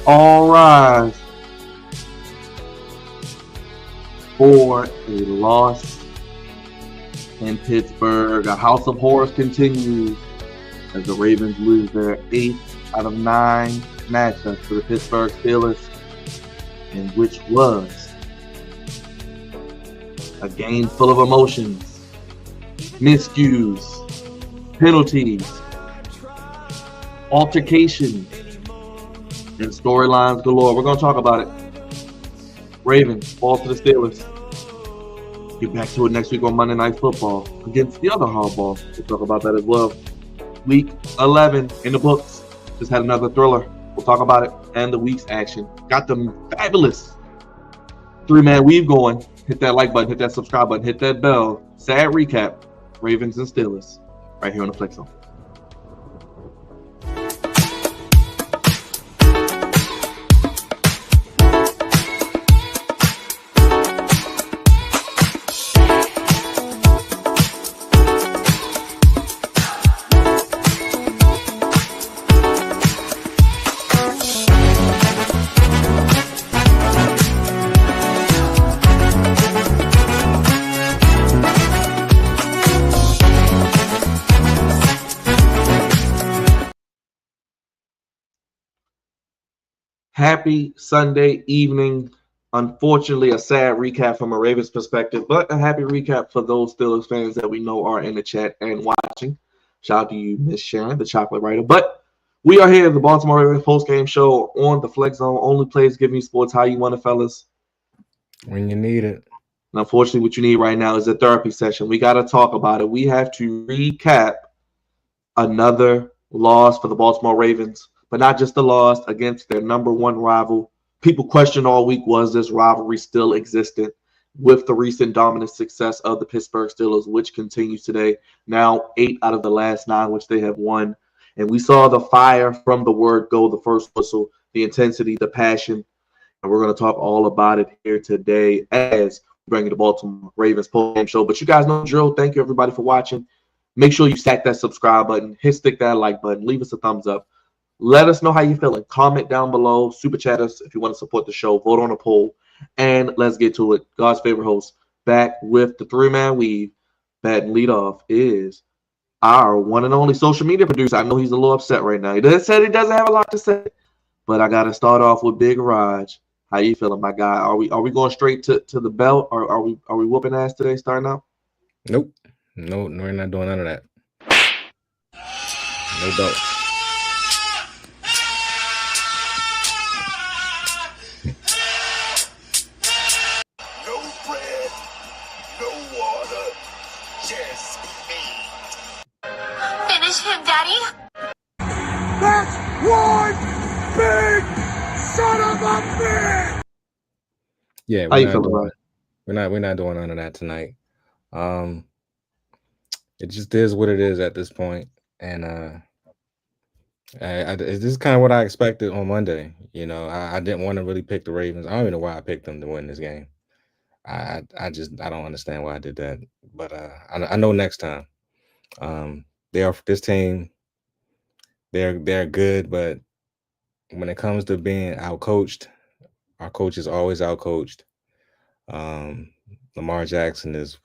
All rise for a loss in Pittsburgh. A house of horrors continues as the Ravens lose their 8th out of 9 matchups to the Pittsburgh Steelers, in which was a game full of emotions, miscues, penalties, altercations, and storylines galore. We're going to talk about it. Ravens fall to the Steelers. Get back to it next week on Monday Night Football against the other hardball. We'll talk about that as well. Week 11 in the books. Just had another thriller. We'll talk about it and the week's action. Got the fabulous three-man weave going. Hit that like button, hit that subscribe button, hit that bell. Sad recap, Ravens and Steelers, right here on the Flex Zone. Happy Sunday evening. Unfortunately, a sad recap from a Ravens perspective, but a happy recap for those Steelers fans that we know are in the chat and watching. Shout out to you, Miss Sharon, the chocolate writer. But we are here, the Baltimore Ravens postgame show on the Flex Zone. Only plays giving you sports how you want it, fellas. When you need it. And unfortunately, what you need right now is a therapy session. We got to talk about it. We have to recap another loss for the Baltimore Ravens. But not just the loss against their number one rival. People questioned all week, was this rivalry still existent with the recent dominant success of the Pittsburgh Steelers, which continues today. Now 8 out of the last 9, which they have won. And we saw the fire from the word go, the first whistle, the intensity, the passion. And we're going to talk all about it here today as we bring you the Baltimore Ravens post-game show. But you guys know the drill. Thank you, everybody, for watching. Make sure you stack that subscribe button, stick that like button, leave us a thumbs up. Let us know how you're feeling. Comment down below. Super chat us if you want to support the show. Vote on a poll. And let's get to it. God's favorite host, back with the three-man weave. Batting lead off is our one and only social media producer. I know he's a little upset right now. He said he doesn't have a lot to say. But I got to start off with Big Raj. How you feeling, my guy? Are we going straight to the belt? Or are we whooping ass today starting out? Nope. No, we're not doing none of that. No belt. That's one big son of a bitch. Yeah, we're not doing none of that tonight. It just is what it is at this point, and this is kind of what I expected on Monday. You know, I didn't want to really pick the Ravens. I don't even know why I picked them to win this game. I don't understand why I did that, but I know next time. This team. They're good, but when it comes to being outcoached, our coach is always outcoached. Lamar Jackson is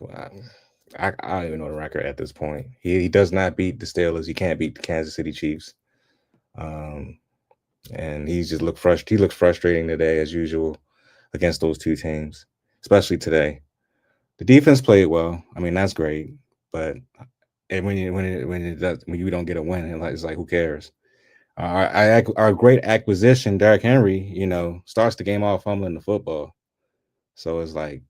I don't even know the record at this point. He does not beat the Steelers. He can't beat the Kansas City Chiefs. And he looks frustrating today as usual against those two teams, especially today. The defense played well. I mean, that's great, but when you don't get a win, it's like who cares? Our great acquisition, Derrick Henry, starts the game off fumbling the football. So it's like,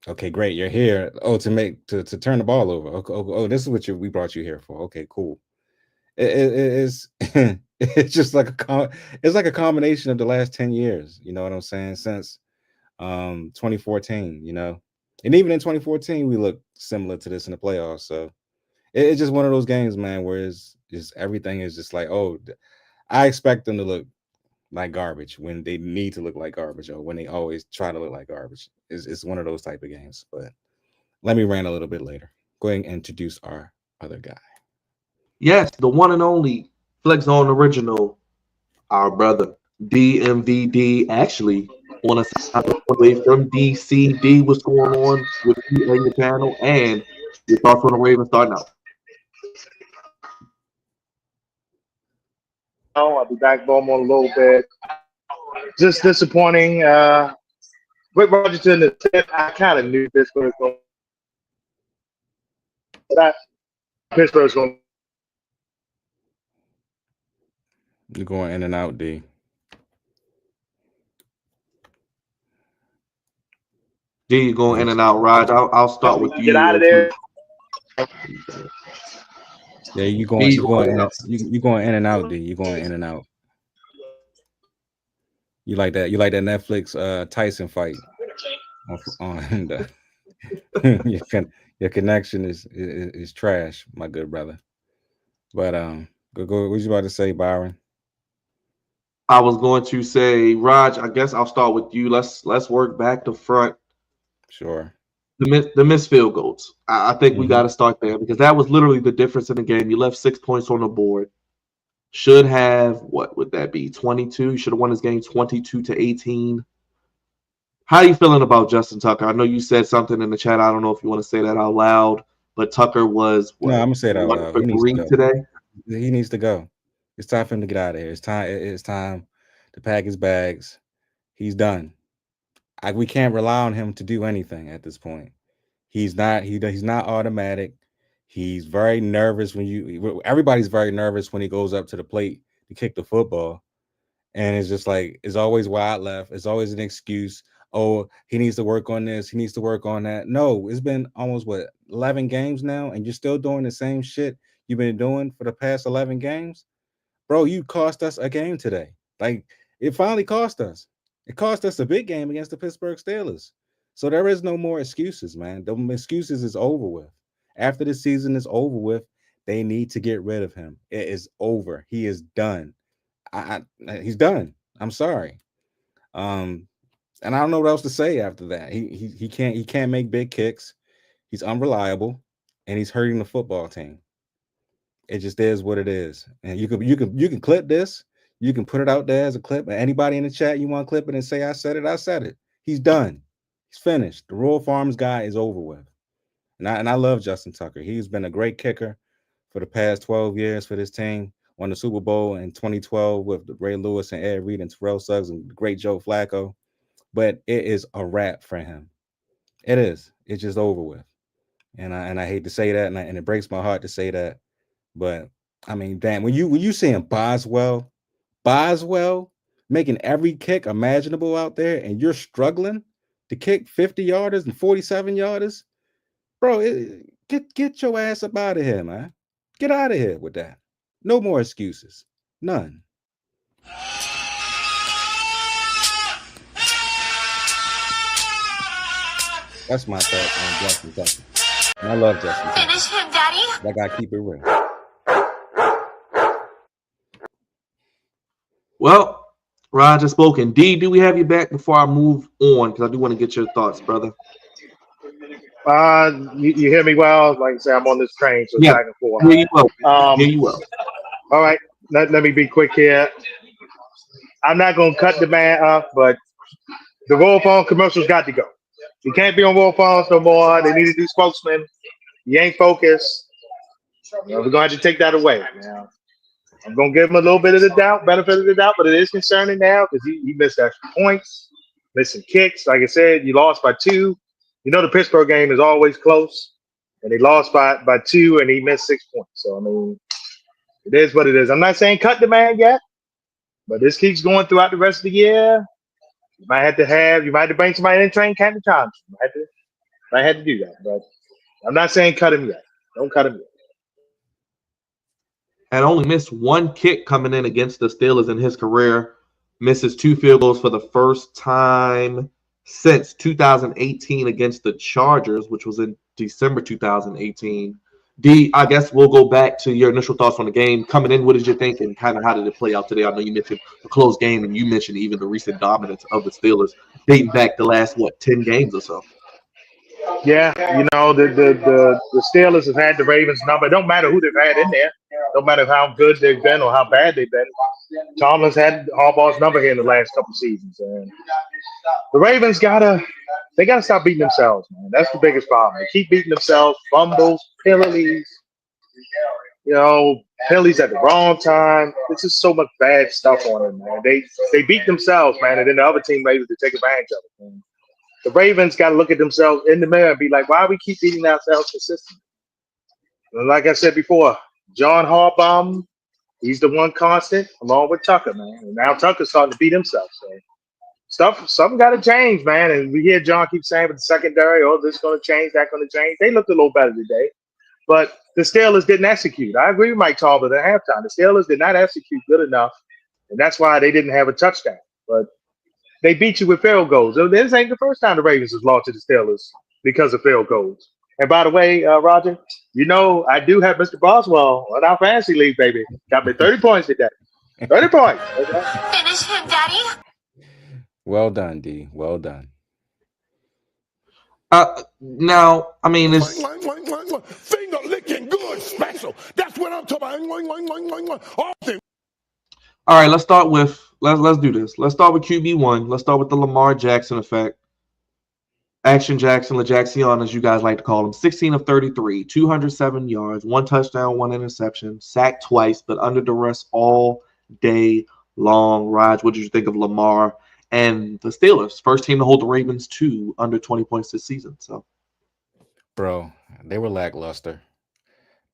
okay, great, you're here. Oh, to turn the ball over. Okay, this is what we brought you here for. Okay, cool. It's it's just like it's like a combination of the last 10 years. You know what I'm saying? Since 2014, and even in 2014, we looked similar to this in the playoffs. So it's just one of those games, man, where it's just everything is just like, oh, I expect them to look like garbage when they need to look like garbage, or when they always try to look like garbage. It's one of those type of games. But let me rant a little bit later. Go ahead and introduce our other guy. Yes, the one and only Flex Zone original, our brother, DMVD actually on a side away from DCD. What's going on with you and your channel? And your thoughts on the Ravens starting out. I'll be back Baltimore a little bit. Just disappointing. With Rogerton, I kind of knew Pittsburgh was going. Pittsburgh's going. You're going in and out, D. D, you going in and out, Raj. I'll start with you. Get out of there. Yeah, you're going in and out, D. You're going in and out. You like that? You like that Netflix Tyson fight? On the, your connection is trash, my good brother. But go. What you about to say, Byron? I was going to say, Raj, I guess I'll start with you. Let's work back to front. Sure. The missed field goals. I think we got to start there because that was literally the difference in the game. You left 6 points on the board. Should have, what would that be, 22? You should have won this game 22-18. How are you feeling about Justin Tucker? I know you said something in the chat. I don't know if you want to say that out loud, but Tucker was, no, I'm going to say that out loud. He needs to go. Today? He needs to go. It's time for him to get out of here. It's time to pack his bags. He's done. We can't rely on him to do anything at this point. He's not automatic. He's very nervous everybody's very nervous when he goes up to the plate to kick the football. And it's just like, it's always wide left. It's always an excuse. Oh, he needs to work on this. He needs to work on that. No, it's been almost 11 games now, and you're still doing the same shit you've been doing for the past 11 games. Bro, you cost us a game today. Like, it finally cost us. It cost us a big game against the Pittsburgh Steelers. So there is no more excuses, man. The excuses is over with. After the season is over with, they need to get rid of him. It is over. He is done. He's done. I'm sorry. And I don't know what else to say after that. He can't make big kicks. He's unreliable, and he's hurting the football team. It just is what it is. And you can clip this. You can put it out there as a clip. Anybody in the chat, you want to clip it and say, I said it. He's done. He's finished. The Royal Farms guy is over with. And I love Justin Tucker. He's been a great kicker for the past 12 years for this team. Won the Super Bowl in 2012 with Ray Lewis and Ed Reed and Terrell Suggs and great Joe Flacco. But it is a wrap for him. It is. It's just over with. And I hate to say that, and it breaks my heart to say that. But I mean, damn, when you seeing Boswell making every kick imaginable out there, and you're struggling to kick 50 yarders and 47 yarders, bro, get your ass up out of here, man. Get out of here with that. No more excuses. None. That's my thought on Justin Tucker. And I love Justin Tucker. Finish him, Daddy. I gotta keep it real. Well, Roger spoken. D, do we have you back before I move on? Because I do want to get your thoughts, brother. You hear me well? Like I say, I'm on this train, so back and forth. Hear you well. Hear you well. All right, let me be quick here. I'm not going to cut the man up, but the Royal Phone commercials got to go. You can't be on Royal Phones no more. They need to do spokesman. You ain't focused. We're going to have to take that away. Now, I'm going to give him a little bit of the benefit of the doubt, but it is concerning now because he missed extra points, missing kicks. Like I said, you lost by 2. You know the Pittsburgh game is always close, and they lost by 2, and he missed 6 points. So, I mean, it is what it is. I'm not saying cut the man yet, but this keeps going throughout the rest of the year. You might have to bring somebody in training camp time. Might have to do that, but I'm not saying cut him yet. Don't cut him yet. Had only missed 1 kick coming in against the Steelers in his career. Misses 2 field goals for the first time since 2018 against the Chargers, which was in December 2018. D, I guess we'll go back to your initial thoughts on the game. Coming in, what did you think, and kind of how did it play out today? I know you mentioned a close game, and you mentioned even the recent dominance of the Steelers dating back the last, 10 games or so. Yeah, the Steelers have had the Ravens number. It don't matter who they've had in there. Don't matter how good they've been or how bad they've been. Tomlin's had Harbaugh's number here in the last couple seasons, and the Ravens gotta stop beating themselves, man. That's the biggest problem. They keep beating themselves, fumbles, penalties, penalties at the wrong time. There's just so much bad stuff on them, man. They beat themselves, man, and then the other team able to take advantage of it. Man. The Ravens got to look at themselves in the mirror and be like, why do we keep beating ourselves consistently? And like I said before, John Harbaugh, he's the one constant, along with Tucker, man. And now Tucker's starting to beat himself. So something got to change, man. And we hear John keep saying with the secondary, oh, this is going to change, that going to change. They looked a little better today. But the Steelers didn't execute. I agree with Mike Talbot at halftime. The Steelers did not execute good enough, and that's why they didn't have a touchdown. But they beat you with field goals. This ain't the first time the Ravens has lost to the Steelers because of field goals. And by the way, Roger, I do have Mr. Boswell on our fantasy league, baby. Got me 30 points today. 30 points. Finish him, Daddy. Well done, D. Well done. Now, I mean, it's finger licking good special. That's what I'm talking about. all right. Let's start with let's do this. Let's start with QB1. Let's start with the Lamar Jackson effect. Action Jackson, LaJackson, as you guys like to call him, 16 of 33, 207 yards, 1 touchdown, 1 interception, sacked twice, but under duress all day long. Raj, what did you think of Lamar and the Steelers? First team to hold the Ravens to under 20 points this season. So, bro, they were lackluster.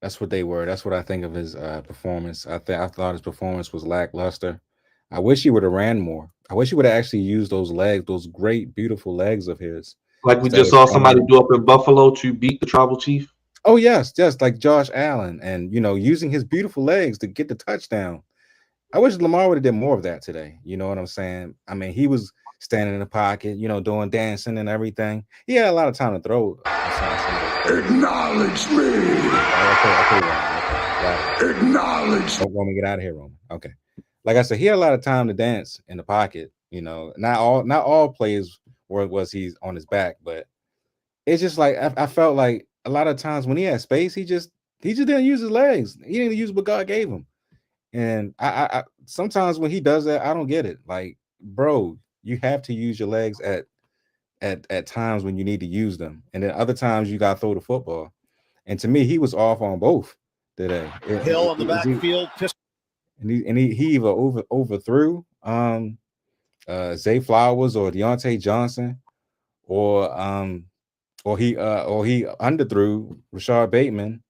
That's what they were. That's what I think of his performance. I thought his performance was lackluster. I wish he would have ran more. I wish he would have actually used those legs, those great, beautiful legs of his. Like we just saw somebody do up in Buffalo to beat the tribal chief. Oh, yes, just like Josh Allen and, using his beautiful legs to get the touchdown. I wish Lamar would have did more of that today. You know what I'm saying? I mean, he was standing in the pocket, doing dancing and everything. He had a lot of time to throw. Acknowledge me. Okay. Acknowledge. Don't want me to get out of here, Roman. Okay. Like I said, he had a lot of time to dance in the pocket. Not all plays was he's on his back, but it's just like I felt like a lot of times when he had space, he just didn't use his legs. He didn't use what God gave him. And I sometimes when he does that, I don't get it. Like, bro, you have to use your legs at times when you need to use them, and then other times you got to throw the football. And to me, he was off on both today. Hill on the backfield, and he either overthrew Zay Flowers or Deontay Johnson, or he underthrew Rashad Bateman,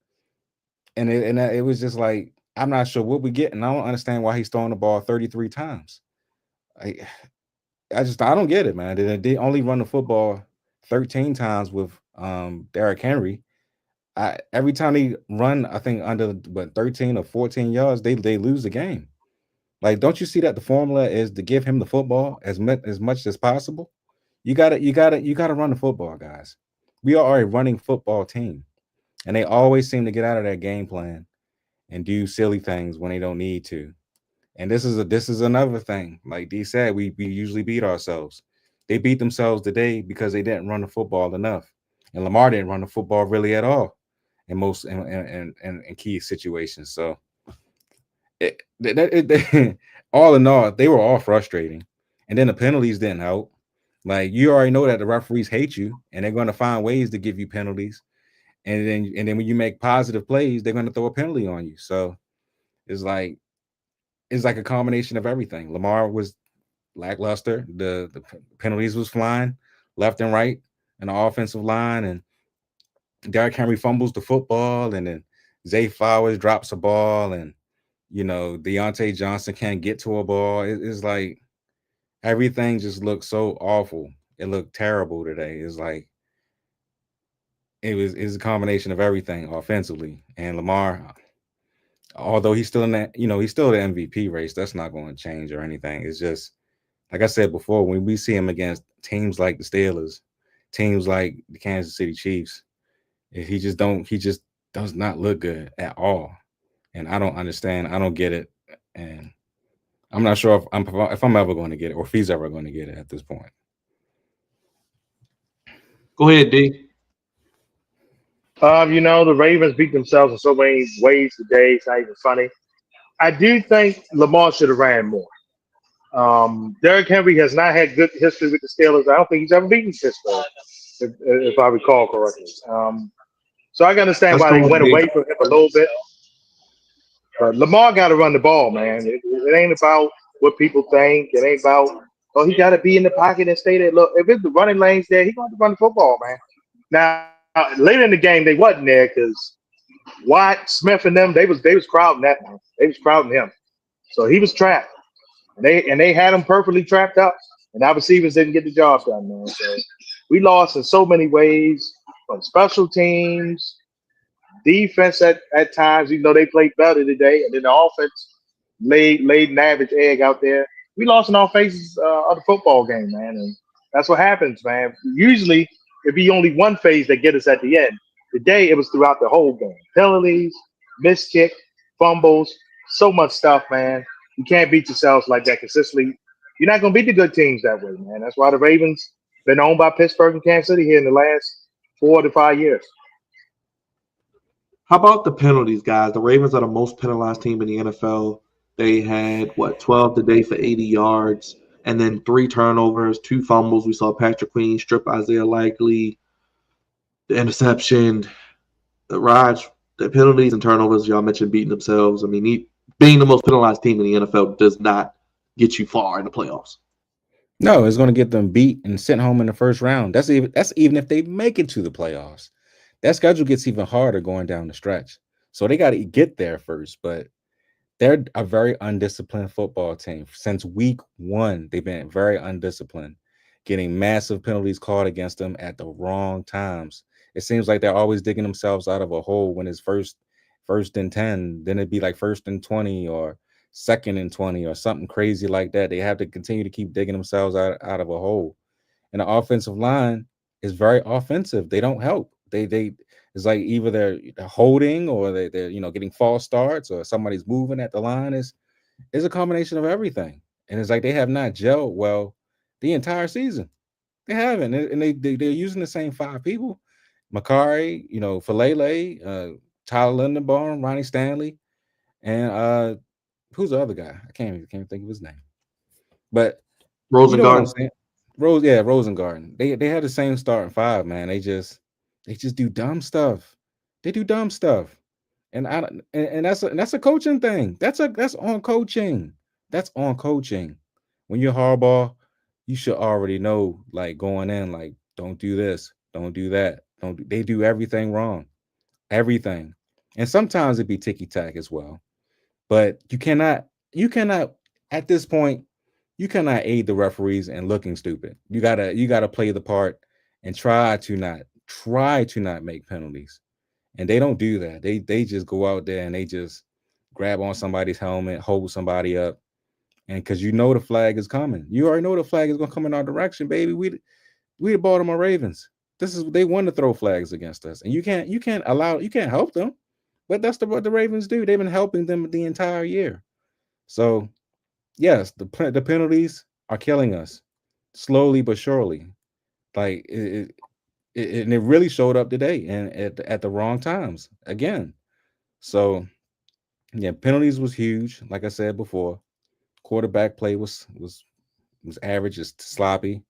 and it was just like, I'm not sure what we get, and I don't understand why he's throwing the ball 33 times. I don't get it, man. They only run the football 13 times with Derrick Henry. Every time they run, I think under 13 or 14 yards, they lose the game. Like, don't you see that the formula is to give him the football as much as possible? You gotta run the football, guys. We are a running football team, and they always seem to get out of that game plan and do silly things when they don't need to. And this is another thing. Like D said, we usually beat ourselves. They beat themselves today because they didn't run the football enough, and Lamar didn't run the football really at all in most in key situations. So. All in all, they were all frustrating, and then the penalties didn't help. Like, you already know that the referees hate you, and they're going to find ways to give you penalties, and then when you make positive plays, they're going to throw a penalty on you. So it's like a combination of everything. Lamar was lackluster. The penalties was flying left and right in the offensive line, and Derrick Henry fumbles the football, and then Zay Flowers drops a ball, and Deontay Johnson can't get to a ball. It's like everything just looked so awful. It looked terrible today. It's like it's a combination of everything offensively. And Lamar, although he's still in that, he's still the MVP race. That's not going to change or anything. It's just, like I said before, when we see him against teams like the Steelers, teams like the Kansas City Chiefs, he just does not look good at all. And I don't understand. I don't get it. And I'm not sure if I'm ever going to get it, or if he's ever going to get it at this point. Go ahead, D. The Ravens beat themselves in so many ways today. It's not even funny. I do think Lamar should have ran more. Derrick Henry has not had good history with the Steelers. I don't think he's ever beaten Pittsburgh, if I recall correctly. So I can understand That's why they correct, went D. away from him a little bit. But Lamar got to run the ball, man. It ain't about what people think. It ain't about, he got to be in the pocket and stay there. Look, if it's the running lanes there, he got to run the football, man. Now, later in the game, they wasn't there because Watt, Smith, and them, they was crowding that man. They was crowding him. So he was trapped. And they had him perfectly trapped up. And our receivers didn't get the job done, man. So we lost in so many ways from special teams, defense at times, even though they played better today, and then the offense laid an average egg out there. We lost in all phases of the football game, man, and that's what happens, man. Usually, it'd be only one phase that get us at the end. Today, it was throughout the whole game. Penalties, missed kick, fumbles, so much stuff, man. You can't beat yourselves like that consistently. You're not going to beat the good teams that way, man. That's why the Ravens been owned by Pittsburgh and Kansas City here in the last 4 to 5 years. How about the penalties, guys? The Ravens are the most penalized team in the NFL. They had 12 today for 80 yards, and then 3 turnovers, 2 fumbles. We saw Patrick Queen strip Isaiah Likely, the interception, the penalties and turnovers. Y'all mentioned beating themselves. I mean, being the most penalized team in the NFL does not get you far in the playoffs. No, it's going to get them beat and sent home in the first round. That's even if they make it to the playoffs. That schedule gets even harder going down the stretch. So they got to get there first, but they're a very undisciplined football team. Since week 1, they've been very undisciplined, getting massive penalties called against them at the wrong times. It seems like they're always digging themselves out of a hole when it's first and 10, then it'd be like 1st and 20 or 2nd and 20 or something crazy like that. They have to continue to keep digging themselves out of a hole. And the offensive line is very offensive. They don't help. They it's like either they're holding or they're getting false starts or somebody's moving at the line. Is a combination of everything. And it's like they have not gelled well the entire season. They haven't. And they're using the same 5 people. Makari, Falele, Tyler Lindenbaum, Ronnie Stanley, and who's the other guy? I can't think of his name. But you know what I'm Rosengarten. saying? Rosengarten. They have the same starting 5, man. They just do dumb stuff. They do dumb stuff. And that's a coaching thing. That's on coaching. That's on coaching. When you're Harbaugh, you should already know, like, going in, like, don't do this, don't do that. They do everything wrong. Everything. And sometimes it'd be ticky-tack as well. But you cannot at this point, you cannot aid the referees in looking stupid. You gotta play the part and try to not make penalties. And they don't do that. They just go out there and they just grab on somebody's helmet, hold somebody up. And because the flag is coming. You already know the flag is gonna come in our direction, baby. We the Baltimore Ravens. They want to throw flags against us. And you can't help them. But that's what the Ravens do. They've been helping them the entire year. So yes, the penalties are killing us slowly but surely. Like it really showed up today and at the wrong times again. So yeah, penalties was huge. Like I said before, quarterback play was average, just sloppy.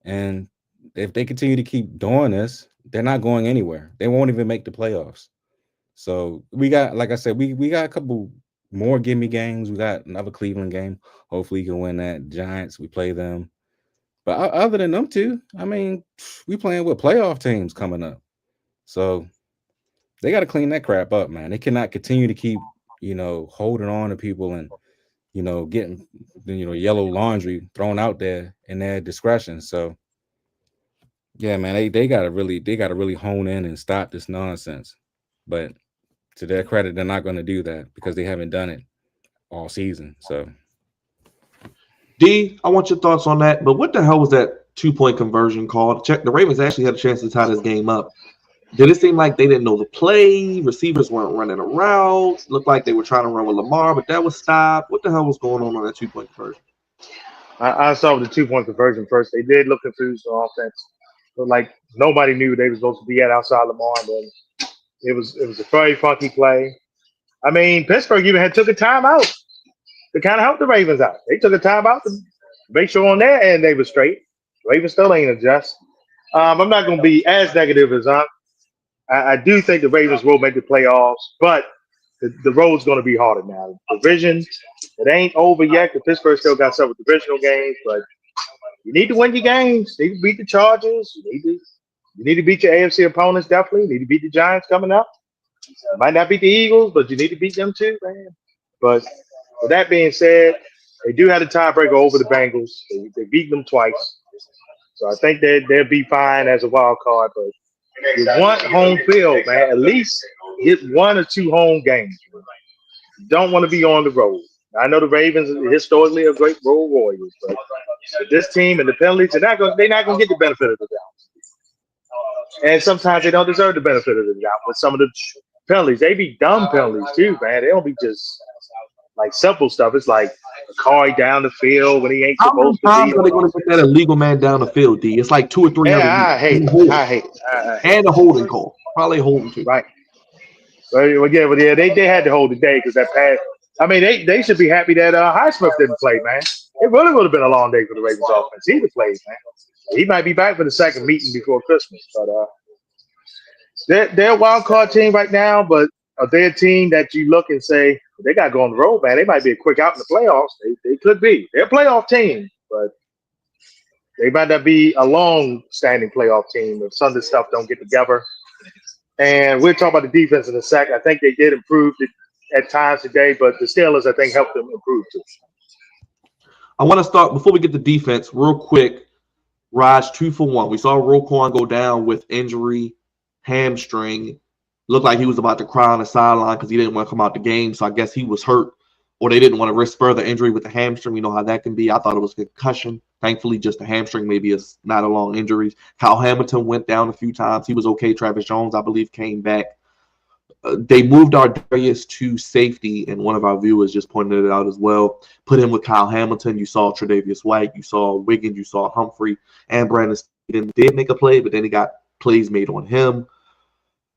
And if they continue to keep doing this, they're not going anywhere. They won't even make the playoffs. So we got, like I said, we got a couple more gimme games. We got another Cleveland game. Hopefully you can win that. Giants, we play them. But other than them two, I mean, we playing with playoff teams coming up. So they got to clean that crap up, man. They cannot continue to keep, holding on to people and, getting, yellow laundry thrown out there in their discretion. So yeah, man, they gotta really hone in and stop this nonsense. But to their credit, they're not going to do that because they haven't done it all season. So, D, I want your thoughts on that. But what the hell was that 2-point conversion called? The Ravens actually had a chance to tie this game up. Did it seem like they didn't know the play? Receivers weren't running around. Looked like they were trying to run with Lamar, but that was stopped. What the hell was going on that 2-point conversion? I saw the 2-point conversion first. They did look confused on offense. But like nobody knew they were supposed to be at outside Lamar. And then It was a very funky play. I mean, Pittsburgh even took a timeout to kind of help the Ravens out. They took a timeout to make sure on their end they were straight. Ravens still ain't adjust. I'm not going to be as negative as I do think the Ravens will make the playoffs, but the road's going to be harder now. Division, it ain't over yet because Pittsburgh still got several divisional games, but you need to win your games. You need to beat the Chargers. You need to beat your AFC opponents, definitely. You need to beat the Giants coming up. You might not beat the Eagles, but you need to beat them too, man. But with that being said, they do have a tiebreaker over the Bengals. They beat them twice. So I think they'll be fine as a wild card, but you want home field, man. At least get 1 or 2 home games. You don't want to be on the road. I know the Ravens historically are great road warriors, but this team and the penalties, they're not gonna get the benefit of the doubt. And sometimes they don't deserve the benefit of the doubt with some of the penalties. They be dumb penalties too, man. They don't be just like simple stuff. It's like a car down the field when he ain't How many supposed to times be. are they going to get that illegal man down the field, D? It's like 2 or 3. Yeah, I hate it. And a holding call. Probably a holding too. Right. Well, yeah, they had to hold the day because that pass. I mean, they should be happy that Highsmith didn't play, man. It really would have been a long day for the Ravens offense. He'd have played, man. He might be back for the second meeting before Christmas, but they're a wild card team right now. But are they a team that you look and say they got to go on the road, man? They might be a quick out in the playoffs. They could be. They're a playoff team, but they might not be a long-standing playoff team if some of this stuff don't get together. And we'll talk about the defense in a sec. I think they did improve at times today, but the Steelers, I think, helped them improve too. I want to start, before we get to defense, real quick. Raj, 2 for 1. We saw Roquan go down with injury, hamstring. Looked like he was about to cry on the sideline because he didn't want to come out the game. So I guess he was hurt, or they didn't want to risk further injury with the hamstring. You know how that can be. I thought it was concussion. Thankfully, just a hamstring, maybe it's not a long injury. Kyle Hamilton went down a few times. He was okay. Travis Jones, I believe, came back. They moved our Darius to safety, and one of our viewers just pointed it out as well. Put him with Kyle Hamilton. You saw Tre'Davious White. You saw Wiggins. You saw Humphrey. And Brandon Steven did make a play, but then he got plays made on him.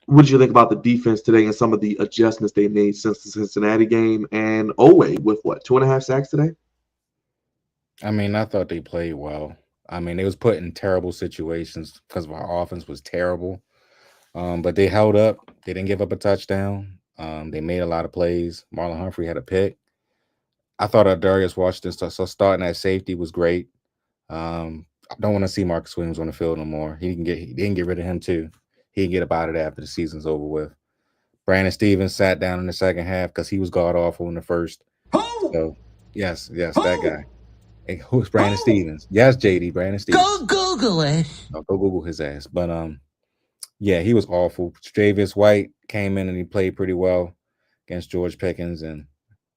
What did you think about the defense today and some of the adjustments they made since the Cincinnati game? And Owe with what, 2.5 sacks today? I mean, I thought they played well. I mean, they was put in terrible situations because our offense was terrible. But they held up. They didn't give up a touchdown. They made a lot of plays. Marlon Humphrey had a pick. I thought our Darius Washington so starting at safety was great. I don't want to see Marcus Williams on the field no more. He didn't get rid of him too. He can get up out of there after the season's over with. Brandon Stevens sat down in the second half because he was god awful in the first. So yes, that guy. Hey, who's Brandon Stevens? Yes, JD, Brandon Stevens. Go Google it. No, go Google his ass. But yeah, he was awful. Tre'Davious White came in and he played pretty well against George Pickens, and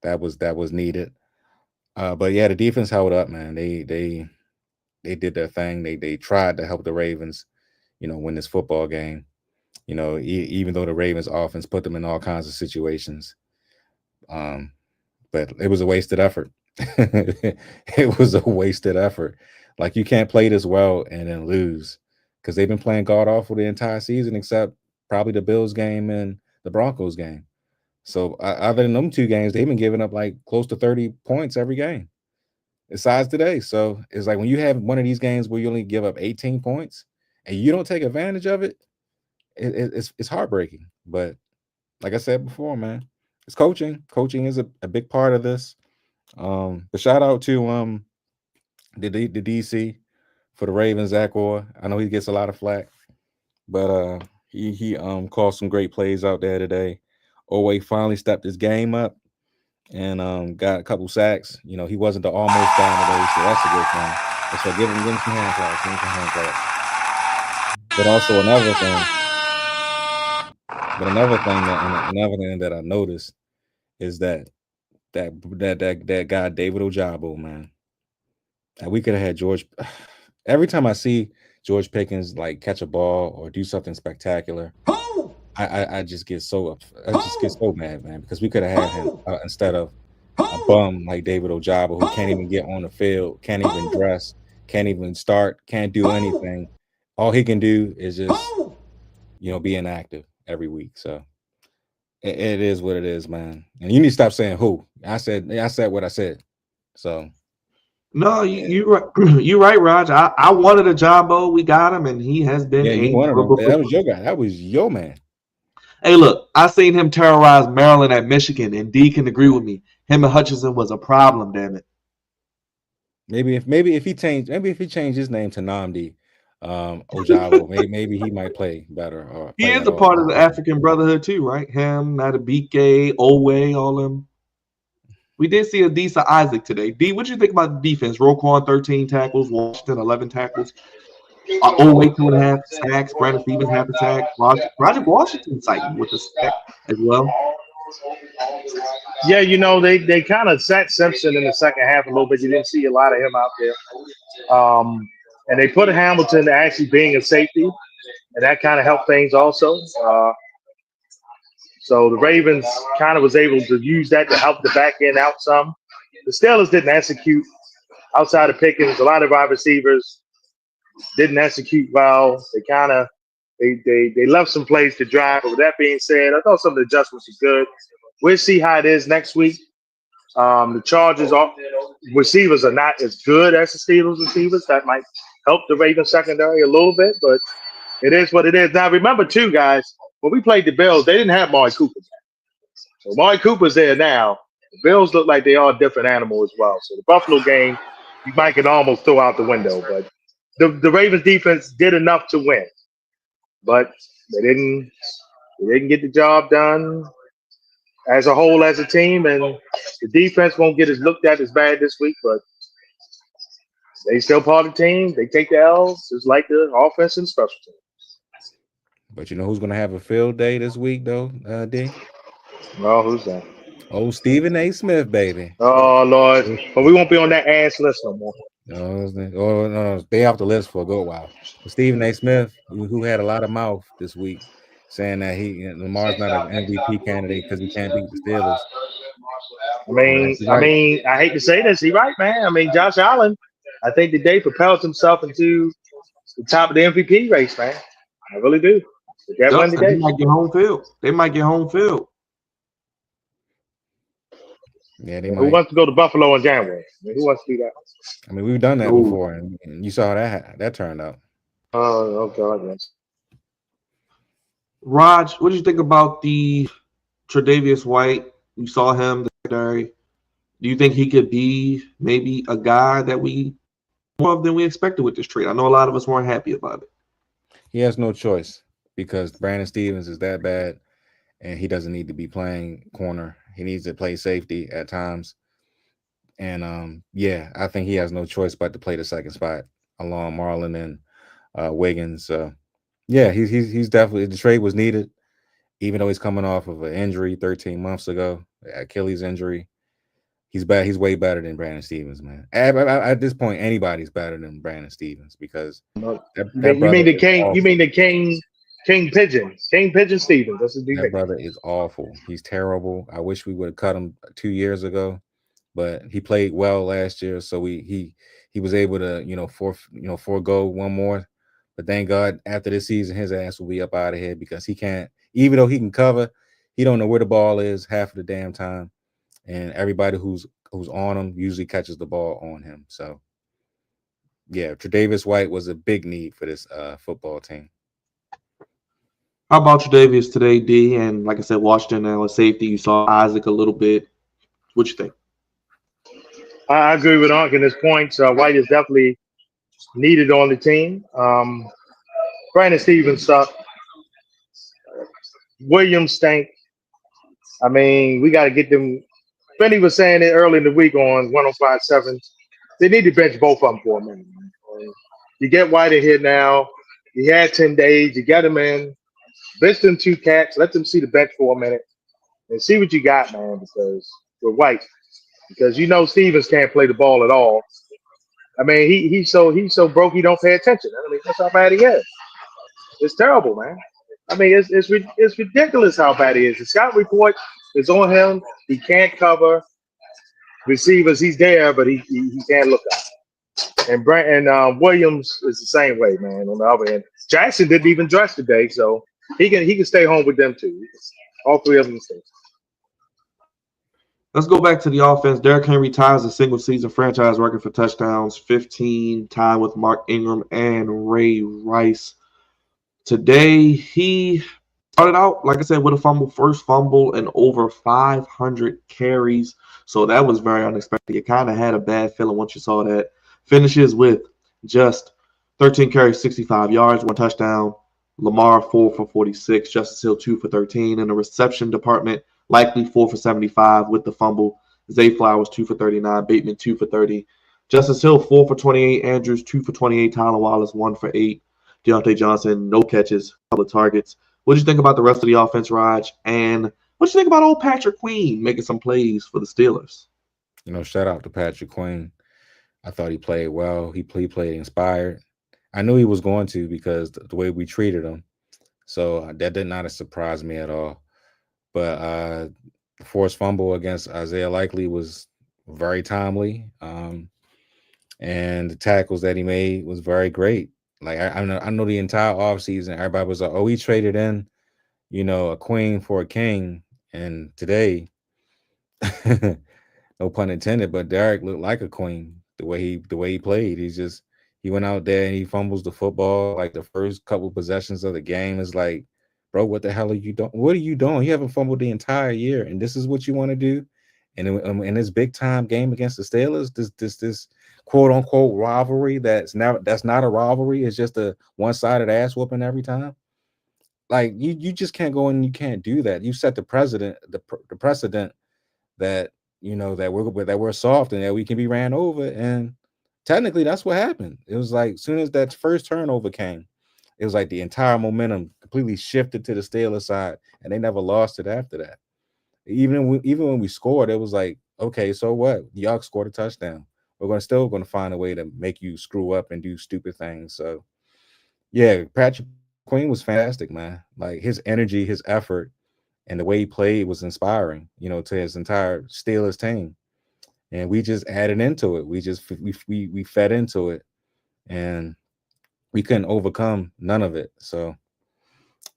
that was needed. But yeah, the defense held up, man. They did their thing. They tried to help the Ravens, win this football game. Even though the Ravens offense put them in all kinds of situations. But it was a wasted effort. It was a wasted effort. Like, you can't play this well and then lose, because they've been playing god awful the entire season, except probably the Bills game and the Broncos game. So other than them 2 games, they've been giving up like close to 30 points every game, besides today. So it's like when you have one of these games where you only give up 18 points and you don't take advantage of it, it's heartbreaking. But like I said before, man, it's coaching. Coaching is a big part of this. But shout out to the DC for the Ravens, Zach Orr. I know he gets a lot of flack, but he called some great plays out there today. Owe finally stepped his game up and got a couple sacks. He wasn't the almost down today, so that's a good thing. So give him some hand claps. But also another thing that I noticed is that guy David Ojabo, man. And we could have had George. Every time I see George Pickens like catch a ball or do something spectacular, I just get so mad, man, because we could have had him instead of a bum like David Ojabo, who can't even get on the field, can't even dress, can't even start, can't do anything. All he can do is just be inactive. every week. So it is what it is, man. And you need to stop saying who. I said what I said. So No, you right. You right, Raj. I wanted a Jumbo. We got him, and he has been yeah, you a wanted him. durable. That was your guy. That was your man. Hey, look, I seen him terrorize Maryland at Michigan, and D can agree with me. Him and Hutchinson was a problem. Damn it. Maybe if he changed his name to Namdi Ojabo, maybe he might play better or He play is at a all. part of the African Brotherhood too, right? Him, Nadabike, Owe, all them. We did see Adisa Isaac today. D, what you think about the defense? Roquan 13 tackles, Washington 11 tackles, Owe 2.5 sacks, Brandon Stevens half a sack, Roger Washington sighting with a sack as well. Yeah, they kind of sat Simpson in the second half a little bit. You didn't see a lot of him out there. And they put Hamilton actually being a safety, and that kind of helped things also. So the Ravens kind of was able to use that to help the back end out some. The Steelers didn't execute outside of Pickens. A lot of our receivers didn't execute well. They kind of they left some plays to drive. But with that being said, I thought some of the adjustments were good. We'll see how it is next week. The Chargers receivers are not as good as the Steelers receivers. That might help the Ravens secondary a little bit, but it is what it is. Now, remember, too, guys, when we played the Bills, they didn't have Mari Cooper. So Mari Cooper's there now. The Bills look like they are a different animal as well. So the Buffalo game, you might can almost throw out the window. But the Ravens defense did enough to win. But they didn't get the job done as a whole as a team. And the defense won't get as looked at as bad this week, but they still part of the team. They take the L's just like the offense and special teams. But you know who's going to have a field day this week, though, D? Oh, who's that? Oh, Stephen A. Smith, baby. Oh, Lord. But we won't be on that ass list no more. No, stay off the list for a good while. But Stephen A. Smith, who had a lot of mouth this week, saying that Lamar's not an MVP candidate because he can't beat the Steelers. I hate to say this. He's right, man. I mean, Josh Allen, I think today propelled himself into the top of the MVP race, man. I really do. That win today. They might get home field. Yeah, they Who might. wants to go to Buffalo in January? Who wants to do that? I mean, we've done that before, and you saw how that turned out. Oh, God, yes. Raj, what did you think about the Tre'Davious White? You saw him there. Do you think he could be maybe a guy that we more of than we expected with this trade? I know a lot of us weren't happy about it. He has no choice because Brandon Stevens is that bad, and he doesn't need to be playing corner. He needs to play safety at times. And I think he has no choice but to play the second spot along Marlon and Wiggins. He's definitely, the trade was needed, even though he's coming off of an injury 13 months ago, Achilles injury. He's bad. He's way better than Brandon Stevens, man. At this point, anybody's better than Brandon Stevens because you mean the King Pigeon Stevens. That's his name. That brother is awful. He's terrible. I wish we would have cut him 2 years ago, but he played well last year, so he was able to forego one more. But thank God, after this season, his ass will be up out of here because he can't. Even though he can cover, he don't know where the ball is half of the damn time, and everybody who's on him usually catches the ball on him. So, yeah, Tre'Davious White was a big need for this football team. How about Tre'Davious today, D? And like I said, Washington now with safety. You saw Isaac a little bit. What you think? I agree with Unc in this point. White is definitely needed on the team. Brandon Stevens sucked. Williams stank. I mean, we got to get them. Benny was saying it early in the week on 105.7. They need to bench both of them for a minute. You get White in here now. You had 10 days. You get him in. Bench them 2 cats. Let them see the bench for a minute and see what you got, man, because we're White. Because Stevens can't play the ball at all. I mean, he's so broke he don't pay attention. I mean, that's how bad he is. It's terrible, man. I mean, it's ridiculous how bad he is. The scout report is on him. He can't cover receivers. He's there, but he can't look up. And Williams is the same way, man. On the other end, Jackson didn't even dress today, so He can stay home with them too. All three of them stay. Let's go back to the offense. Derrick Henry ties a single-season franchise record for touchdowns, 15, tied with Mark Ingram and Ray Rice. Today, he started out, like I said, with a first fumble, and over 500 carries. So that was very unexpected. You kind of had a bad feeling once you saw that. Finishes with just 13 carries, 65 yards, 1 touchdown. Lamar 4 for 46, Justice Hill 2 for 13. In the reception department, likely 4 for 75 with the fumble. Zay Flowers 2 for 39, Bateman 2 for 30. Justice Hill 4 for 28, Andrews 2 for 28, Tyler Wallace 1 for 8. Deontay Johnson, no catches, couple of targets. What did you think about the rest of the offense, Raj? And what did you think about old Patrick Queen making some plays for the Steelers? Shout out to Patrick Queen. I thought he played well. He played inspired. I knew he was going to because the way we treated him. So that did not surprise me at all. But the forced fumble against Isaiah Likely was very timely. And the tackles that he made was very great. Like I know the entire offseason, everybody was like, oh, he traded in, a queen for a king. And today, no pun intended, but Derek looked like a queen the way he played. He went out there and he fumbles the football like the first couple possessions of the game. Is like, bro, what the hell are you doing? What are you doing? You haven't fumbled the entire year, and this is what you want to do? And in this big time game against the Steelers, this quote unquote rivalry that's not a rivalry. It's just a one-sided ass whooping every time. Like you just can't go and you can't do that. You set the precedent that that we're soft and that we can be ran over. And technically that's what happened. It was like as soon as that first turnover came, it was like the entire momentum completely shifted to the Steelers side, and they never lost it after that. Even when we scored, it was like, okay, so what? Y'all scored a touchdown. We're still going to find a way to make you screw up and do stupid things. So, yeah, Patrick Queen was fantastic, man. Like his energy, his effort, and the way he played was inspiring, to his entire Steelers team. And we just added into it. We fed into it, and we couldn't overcome none of it. So,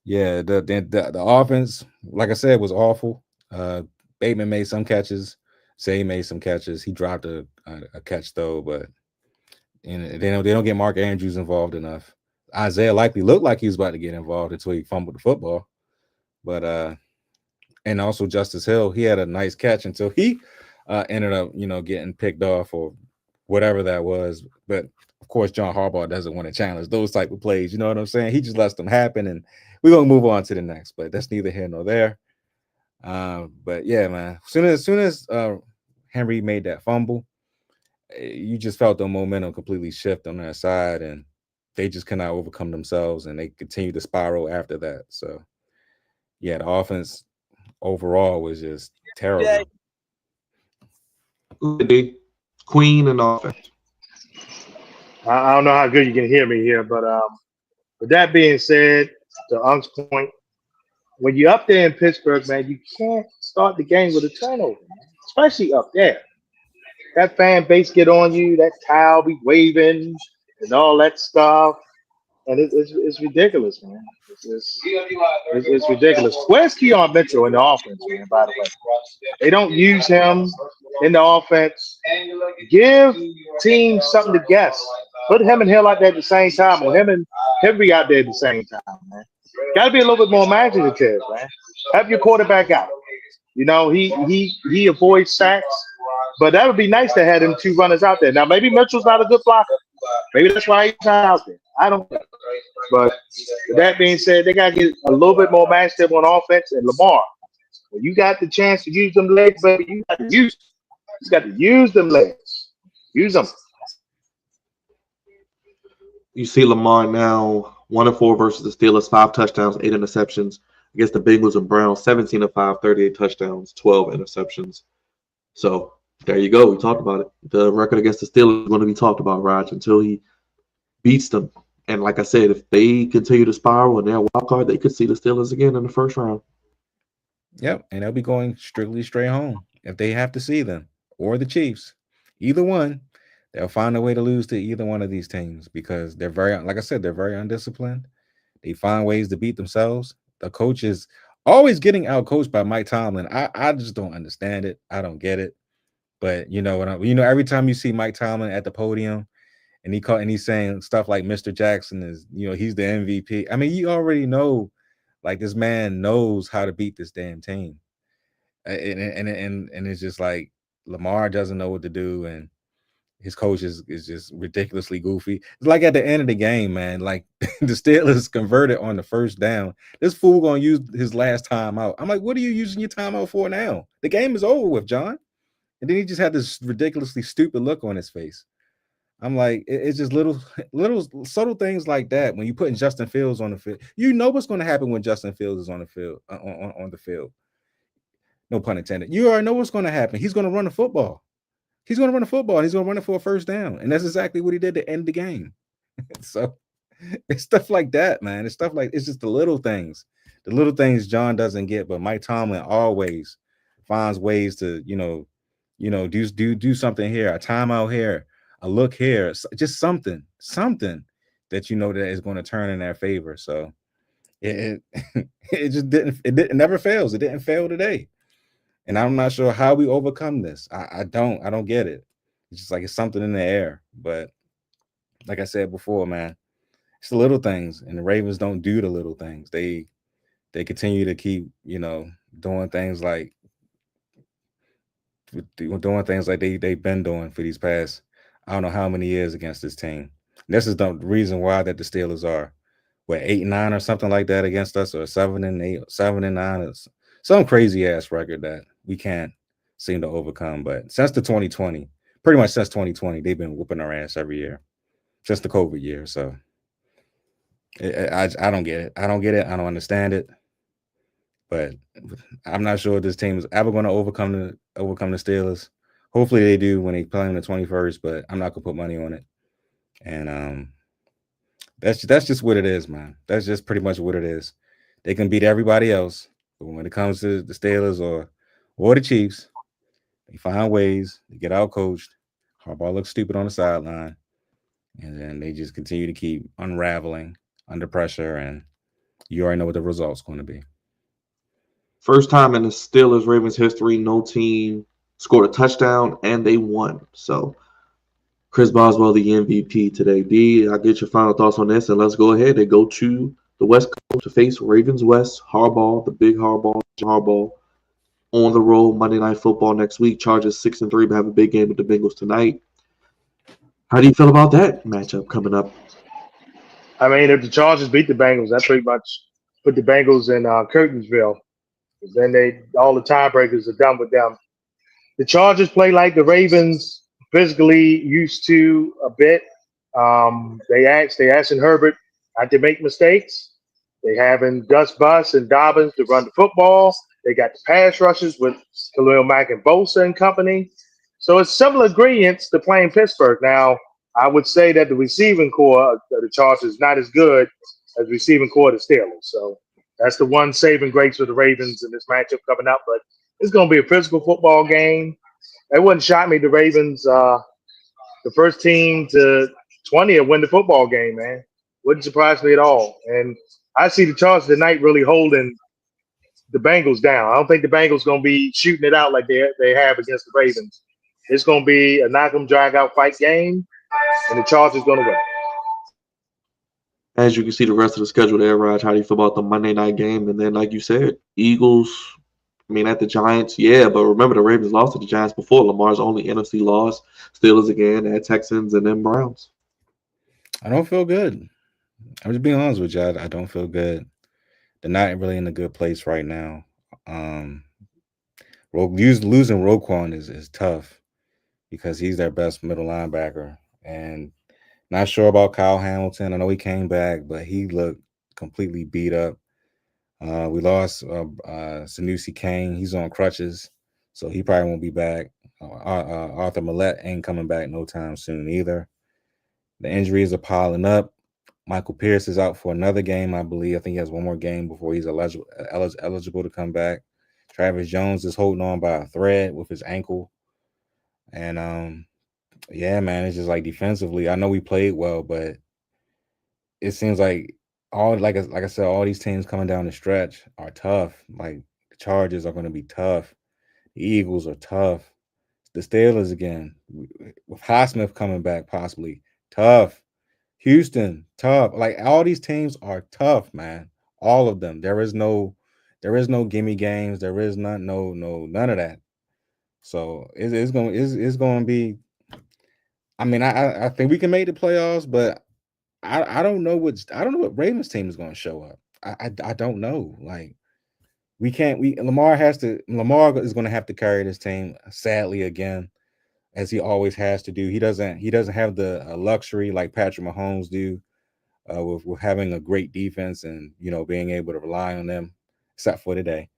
yeah, the offense, like I said, was awful. Bateman made some catches. Zay made some catches. He dropped a catch though, but they don't get Mark Andrews involved enough. Isaiah Likely looked like he was about to get involved until he fumbled the football. But and also Justice Hill, he had a nice catch until he ended up, getting picked off or whatever that was. But of course, John Harbaugh doesn't want to challenge those type of plays. You know what I'm saying? He just lets them happen, and we're gonna move on to the next. But that's neither here nor there. But yeah, man. As soon as Henry made that fumble, you just felt the momentum completely shift on their side, and they just cannot overcome themselves, and they continue to spiral after that. So, yeah, the offense overall was just terrible. Queen and offense. I don't know how good you can hear me here, but with that being said, to Unk's point, when you're up there in Pittsburgh, man, you can't start the game with a turnover, man, especially up there. That fan base get on you, that towel be waving and all that stuff. And it's ridiculous, man. It's ridiculous. Where's Keon Mitchell in the offense, man, by the way? They don't use him in the offense. Give teams something to guess. Put him and Hill out there at the same time, or him and Henry out there at the same time, man. Got to be a little bit more imaginative, man. Have your quarterback out. He avoids sacks, but that would be nice to have them 2 runners out there. Now, maybe Mitchell's not a good blocker. Maybe that's why he's not out there. I don't know. But with that being said, they got to get a little bit more matchup on offense. And Lamar, when you got the chance to use them legs, baby, you got to use them. You got to use them legs. Use them. You see Lamar now 1-4 versus the Steelers, 5 touchdowns, 8 interceptions. Against the Bengals and Browns, 17 of 5, 38 touchdowns, 12 interceptions. So there you go. We talked about it. The record against the Steelers is going to be talked about, Raj, until he beats them. And like I said, if they continue to spiral in their wild card, they could see the Steelers again in the first round. Yep, and they'll be going strictly straight home if they have to see them or the Chiefs. Either one, they'll find a way to lose to either one of these teams because they're very, like I said, they're very undisciplined. They find ways to beat themselves, the coach is always getting out coached by Mike Tomlin. I just don't understand it. I don't get it. But every time you see Mike Tomlin at the podium and he's saying stuff like Mr. Jackson is, he's the MVP. I mean, you already know, like, this man knows how to beat this damn team. And it's just like Lamar doesn't know what to do, and his coach is just ridiculously goofy. It's like at the end of the game, man, like the Steelers converted on the first down. This fool gonna use his last timeout. I'm like, what are you using your timeout for now? The game is over with, John. And then he just had this ridiculously stupid look on his face. I'm like, it's just little subtle things like that. When you putting Justin Fields on the field, you know what's going to happen when Justin Fields is on the field, on the field. No pun intended. You already know what's going to happen. He's going to run the football. He's going to run the football, and he's going to run it for a first down. And that's exactly what he did to end the game. So it's stuff like that, man. It's just the little things. The little things John doesn't get, but Mike Tomlin always finds ways to, do something here, a timeout here, a look here, just something that that is going to turn in their favor. So it never fails. It didn't fail today. And I'm not sure how we overcome this. I don't get it. It's just like it's something in the air. But like I said before, man, it's the little things, and the Ravens don't do the little things. They continue to keep, doing things like they've been doing for these past, I don't know how many years against this team. And this is the reason why that the Steelers are 8-9 or something like that against us, or 7-8, 7-9, or some crazy ass record that we can't seem to overcome. But since pretty much since 2020, they've been whooping our ass every year, since the COVID year. So I don't get it. I don't get it. I don't understand it. But I'm not sure if this team is ever going to overcome the Steelers. Hopefully they do when they play on the 21st, but I'm not going to put money on it. And that's just what it is, man. That's just pretty much what it is. They can beat everybody else, but when it comes to the Steelers or the Chiefs, they find ways to get out coached. Harbaugh looks stupid on the sideline, and then they just continue to keep unraveling under pressure, and you already know what the result's going to be. First time in the Steelers-Ravens history, no team scored a touchdown, and they won. So Chris Boswell, the MVP today. D, I'll get your final thoughts on this, and let's go ahead and go to the West Coast to face Ravens West. Harbaugh, the big Harbaugh, on the road, Monday Night Football next week. Chargers 6-3, but have a big game with the Bengals tonight. How do you feel about that matchup coming up? I mean, if the Chargers beat the Bengals, that pretty much put the Bengals in Curtansville. Then all the tiebreakers are done with them. The Chargers play like the Ravens physically used to a bit. They asking Herbert not to make mistakes. They having Gus Bus and Dobbins to run the football. They got the pass rushes with Khalil Mack and Bosa and company. So it's similar ingredients to playing Pittsburgh. Now, I would say that the receiving core of the Chargers is not as good as the receiving core of the Steelers. So that's the one saving grace for the Ravens in this matchup coming up. But it's going to be a physical football game. It wouldn't shock me the Ravens, the first team to 20 will win the football game, man. Wouldn't surprise me at all. And I see the Chargers tonight really holding the Bengals down. I don't think the Bengals going to be shooting it out like they have against the Ravens. It's going to be a knock 'em, drag out fight game, and the Chargers going to win. As you can see the rest of the schedule there, Raj, how do you feel about the Monday night game? And then, like you said, Eagles, at the Giants, yeah, but remember the Ravens lost to the Giants before. Lamar's only NFC loss. Steelers again, at Texans, and then Browns. I don't feel good. I'm just being honest with you. I don't feel good. They're not really in a good place right now. Losing Roquan is tough because he's their best middle linebacker. And not sure about Kyle Hamilton. I know he came back, but he looked completely beat up. We lost Sanusi Kane. He's on crutches, so he probably won't be back. Arthur Millette ain't coming back no time soon either. The injuries are piling up. Michael Pierce is out for another game, I believe. I think he has one more game before he's eligible to come back. Travis Jones is holding on by a thread with his ankle. And, yeah, man, it's just like defensively. I know we played well, but it seems like like I said, all these teams coming down the stretch are tough. Like the Chargers are going to be tough. The Eagles are tough. The Steelers again, with Highsmith coming back possibly, tough. Houston, tough. Like all these teams are tough, man. All of them. There is no gimme games. There is none of that. So it's going to be. I mean, I think we can make the playoffs, but I don't know what Ravens team is going to show up. I don't know. Like Lamar is going to have to carry this team sadly again, as he always has to do. He doesn't have the luxury like Patrick Mahomes do with having a great defense and being able to rely on them, except for today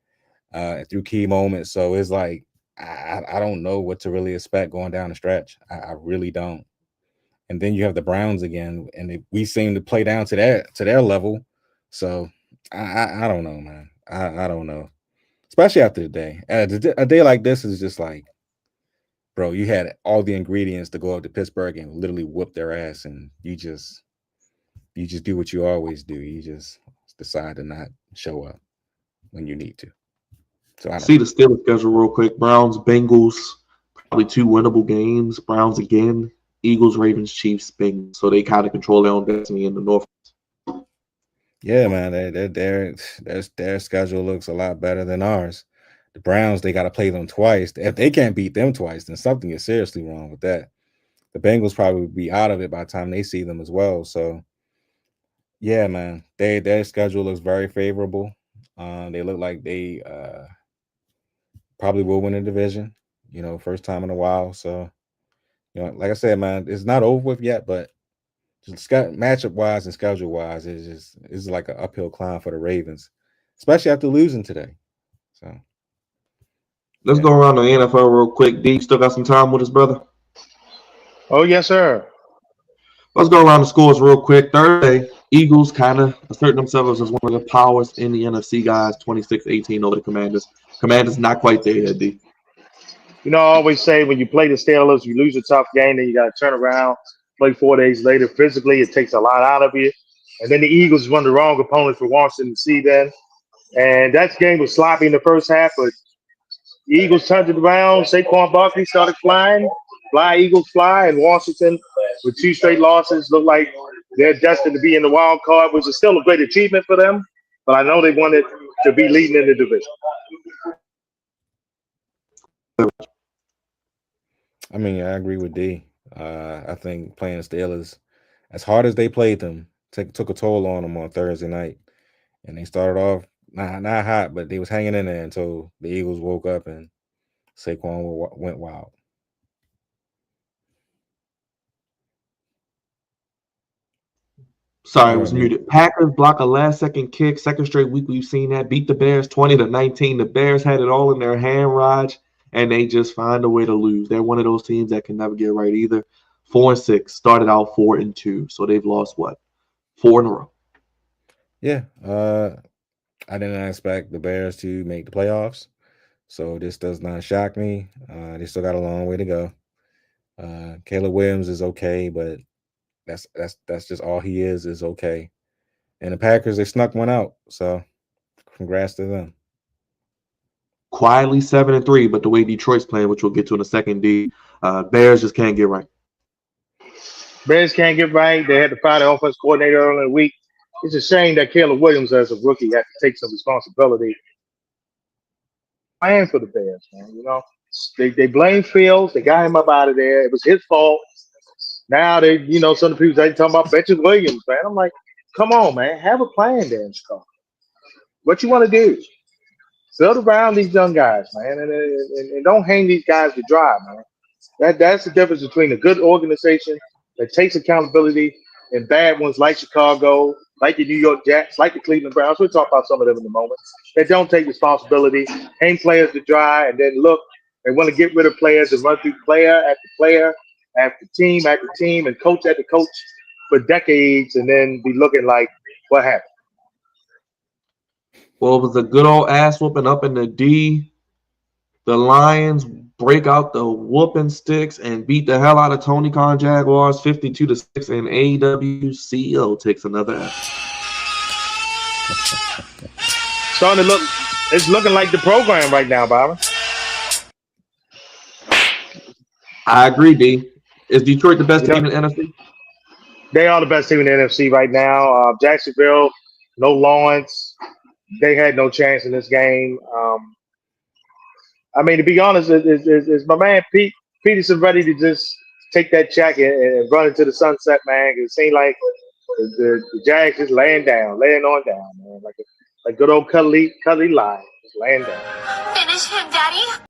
through key moments. So it's like I don't know what to really expect going down the stretch. I really don't. And then you have the Browns again, and we seem to play down to their level. So I don't know, man. I don't know, especially after the day. A day like this is just like, bro, you had all the ingredients to go up to Pittsburgh and literally whoop their ass, and you just do what you always do. You just decide to not show up when you need to. So I see the Steelers schedule real quick. Browns, Bengals, probably 2 winnable games. Browns again. Eagles, Ravens, Chiefs, Bengals. So they kind of control their own destiny in the North. Yeah, man. Their schedule looks a lot better than ours. The Browns, they got to play them twice. If they can't beat them twice, then something is seriously wrong with that. The Bengals probably be out of it by the time they see them as well. So, yeah, man, their schedule looks very favorable. They look like they probably will win the division. First time in a while. So, like I said, man, it's not over with yet, but just matchup wise and schedule wise, it's like an uphill climb for the Ravens, especially after losing today. So let's go around the NFL real quick. D, still got some time with us, brother? Oh, yes, sir. Let's go around the scores real quick. Thursday, Eagles kind of asserting themselves as one of the powers in the NFC, guys, 26-18 over the Commanders. Commanders not quite there yet, D. I always say when you play the Steelers, you lose a tough game, then you got to turn around, play 4 days later. Physically, it takes a lot out of you. And then the Eagles is one of the wrong opponents for Washington to see then. And that game was sloppy in the first half, but the Eagles turned it around. Saquon Barkley started flying. Fly, Eagles fly. And Washington, with 2 straight losses, look like they're destined to be in the wild card, which is still a great achievement for them. But I know they wanted to be leading in the division. I mean, I agree with D. I think playing the Steelers, as hard as they played them, took a toll on them on Thursday night. And they started off not hot, but they was hanging in there until the Eagles woke up and Saquon went wild. Sorry, I was muted. Packers block a last-second kick. Second straight week we've seen that. Beat the Bears 20-19. The Bears had it all in their hand, Raj, and they just find a way to lose. They're one of those teams that can never get right either. 4-6. Started out 4-2, so they've lost what? 4 in a row. Yeah, I didn't expect the Bears to make the playoffs, so this does not shock me. They still got a long way to go. Caleb Williams is okay, but that's just all he is okay. And the Packers, they snuck one out, so congrats to them. Quietly 7-3, but the way Detroit's playing, which we'll get to in a second, D, Bears just can't get right. Bears can't get right. They had to fire the offense coordinator early in the week. It's a shame that Caleb Williams, as a rookie, had to take some responsibility. Playing for the Bears, man. They blame Fields. They got him up out of there. It was his fault. Now some of the people they talking about benching Williams, man. I'm like, come on, man, have a plan there in Chicago. What you want to do? Build around these young guys, man, and don't hang these guys to dry, man. That's the difference between a good organization that takes accountability and bad ones like Chicago, like the New York Jets, like the Cleveland Browns. We'll talk about some of them in a moment. They don't take responsibility, hang players to dry, and then look, they want to get rid of players and run through player after player after team, and coach after coach for decades, and then be looking like, what happened? Well, it was a good old ass whooping up in the D. The Lions break out the whooping sticks and beat the hell out of Tony Khan Jaguars 52-6, and AEW CEO takes another F. Starting to look, it's looking like the program right now, Byron. I agree, D. Is Detroit the best You know, team in the NFC? they are the best team in the NFC right now. Jacksonville, no Lawrence. They had no chance in this game. I mean, to be honest, is my man Peterson ready to just take that jacket and run into the sunset, man? 'Cause it seemed like the Jags just laying on down, man, like good old cuddly lie, just laying down. Finish him, Daddy.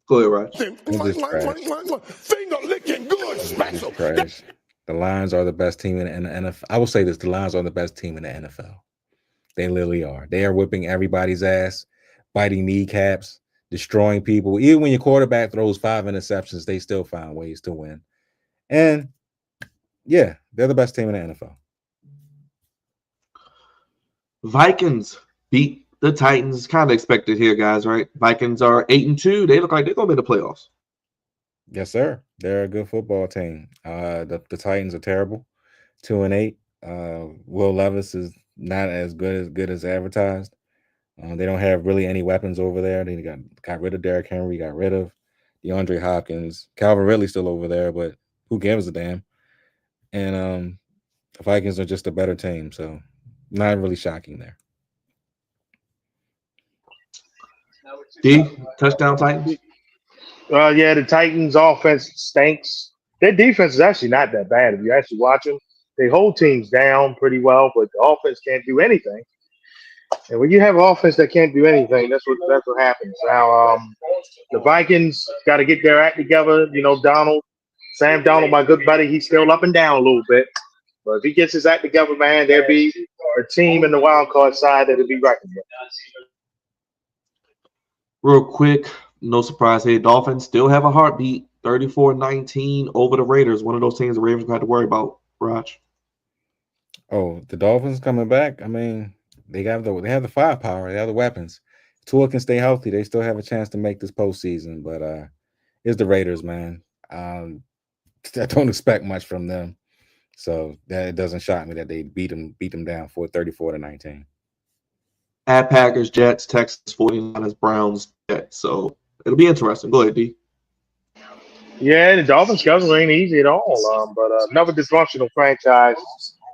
Go ahead, Raj. It's just trash. Finger licking good It's special. just trash. The Lions are the best team in the NFL. I will say this: the Lions are the best team in the NFL. They literally are. They are whipping everybody's ass, biting kneecaps, destroying people. Even when your quarterback throws 5 interceptions, they still find ways to win. And yeah, they're the best team in the NFL. Vikings beat the Titans. Kind of expected here, guys, right? Vikings are 8-2. They look like they're going to be in the playoffs. Yes, sir. They're a good football team. The Titans are terrible, 2-8. Will Levis is not as good as advertised. They don't have really any weapons over there. They got rid of Derrick Henry, got rid of DeAndre Hopkins. Calvin Ridley's still over there, but who gives a damn? And the Vikings are just a better team, so not really shocking there. D, touchdown Titans. Yeah, the Titans' offense stinks. Their defense is actually not that bad if you actually watch them. They hold teams down pretty well, but the offense can't do anything. And when you have an offense that can't do anything, that's what happens. Now, the Vikings got to get their act together. You know, Sam Donald, my good buddy, he's still up and down a little bit. But if he gets his act together, man, there'll be a team in the wild card side that'll be reckoned with. Real quick, no surprise here. Dolphins still have a heartbeat. 34-19 over the Raiders. One of those things the Ravens going to have to worry about, Raj. Oh, the Dolphins coming back. I mean, they have the firepower. They have the weapons. If Tua can stay healthy, they still have a chance to make this postseason. But it's the Raiders, man. I don't expect much from them. So that it doesn't shock me that they beat them down for 34-19. At Packers, Jets, Texans, 49ers, Browns, Jets. So it'll be interesting. Go ahead, D. Yeah, the Dolphins' schedule ain't easy at all. But another dysfunctional franchise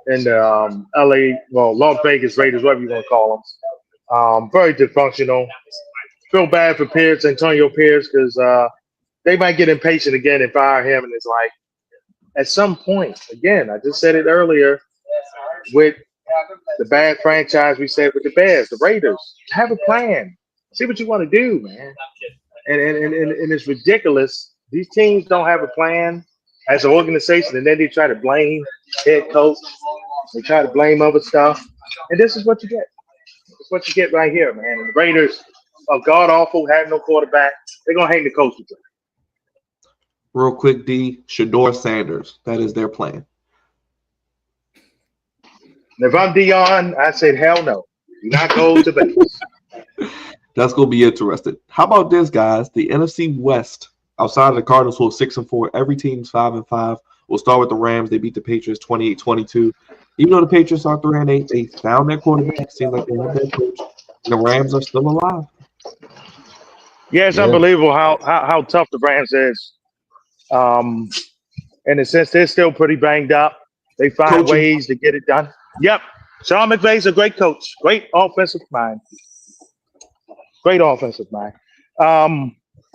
in the LA, Las Vegas Raiders, whatever you want to call them. Very dysfunctional. Feel bad for Antonio Pierce, because they might get impatient again and fire him. And it's like, at some point, again, I just said it earlier, with the bad franchise we said with the Bears, the Raiders, have a plan. See what you want to do, man. And it's ridiculous. These teams don't have a plan as an organization, and then they try to blame head coach. They try to blame other stuff. And this is what you get. It's what you get right here, man. And the Raiders are god-awful, have no quarterback. They're going to hang the coach with them. Real quick, D. Shador Sanders. That is their plan. And if I'm Dion, I said, hell no. Do not go to Vegas. That's going to be interesting. How about this, guys? The NFC West, outside of the Cardinals, who are 6-4, every team's 5-5. We'll start with the Rams. They beat the Patriots 28-22. Even though the Patriots are 3-8, they found their quarterback. Seems like they have their coach. And the Rams are still alive. Yeah, it's unbelievable how tough the Rams is. In a sense, they're still pretty banged up. They find ways to get it done. Yep. Sean McVay's a great coach. Great offensive mind.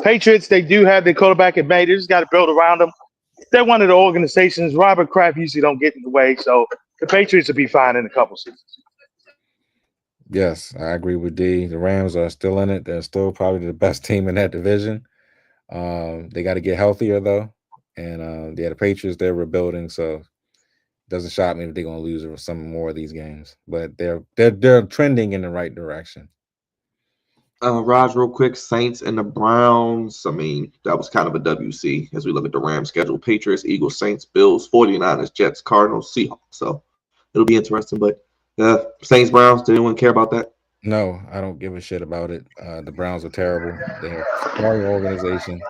Patriots, they do have their quarterback in May. They just got to build around them. They're one of the organizations. Robert Kraft usually don't get in the way, so the Patriots will be fine in a couple seasons. Yes, I agree with D. The Rams are still in it. They're still probably the best team in that division. They got to get healthier, though. And the Patriots, they're rebuilding, so it doesn't shock me if they're going to lose some more of these games. But they're trending in the right direction. Raj, real quick, Saints and the Browns. I mean, that was kind of a WC as we look at the Rams schedule. Patriots, Eagles, Saints, Bills, 49ers, Jets, Cardinals, Seahawks. So it'll be interesting. But Saints, Browns, did anyone care about that? No, I don't give a shit about it. The Browns are terrible. They're a strong organization.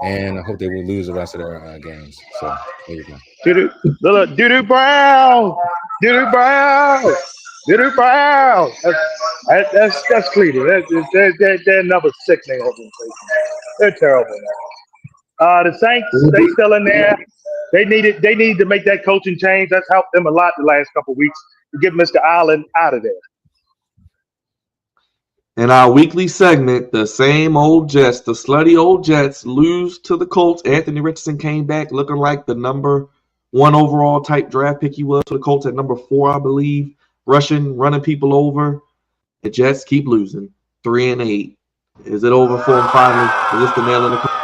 And I hope they will lose the rest of their games. So there you go. Doo-doo Brown. Diddy Brown. Diddy Brown. That's Cleveland. They're number 6 in the organization. They're terrible now. The Saints, they still in there. They needed to make that coaching change. That's helped them a lot the last couple of weeks to get Mr. Allen out of there. In our weekly segment, the same old Jets, the slutty old Jets, lose to the Colts. Anthony Richardson came back looking like the number 1 overall type draft pick he was to the Colts at number 4, I believe. Running people over. The Jets keep losing. 3-8. Is it over for them finally? Is this the nail in the coffin?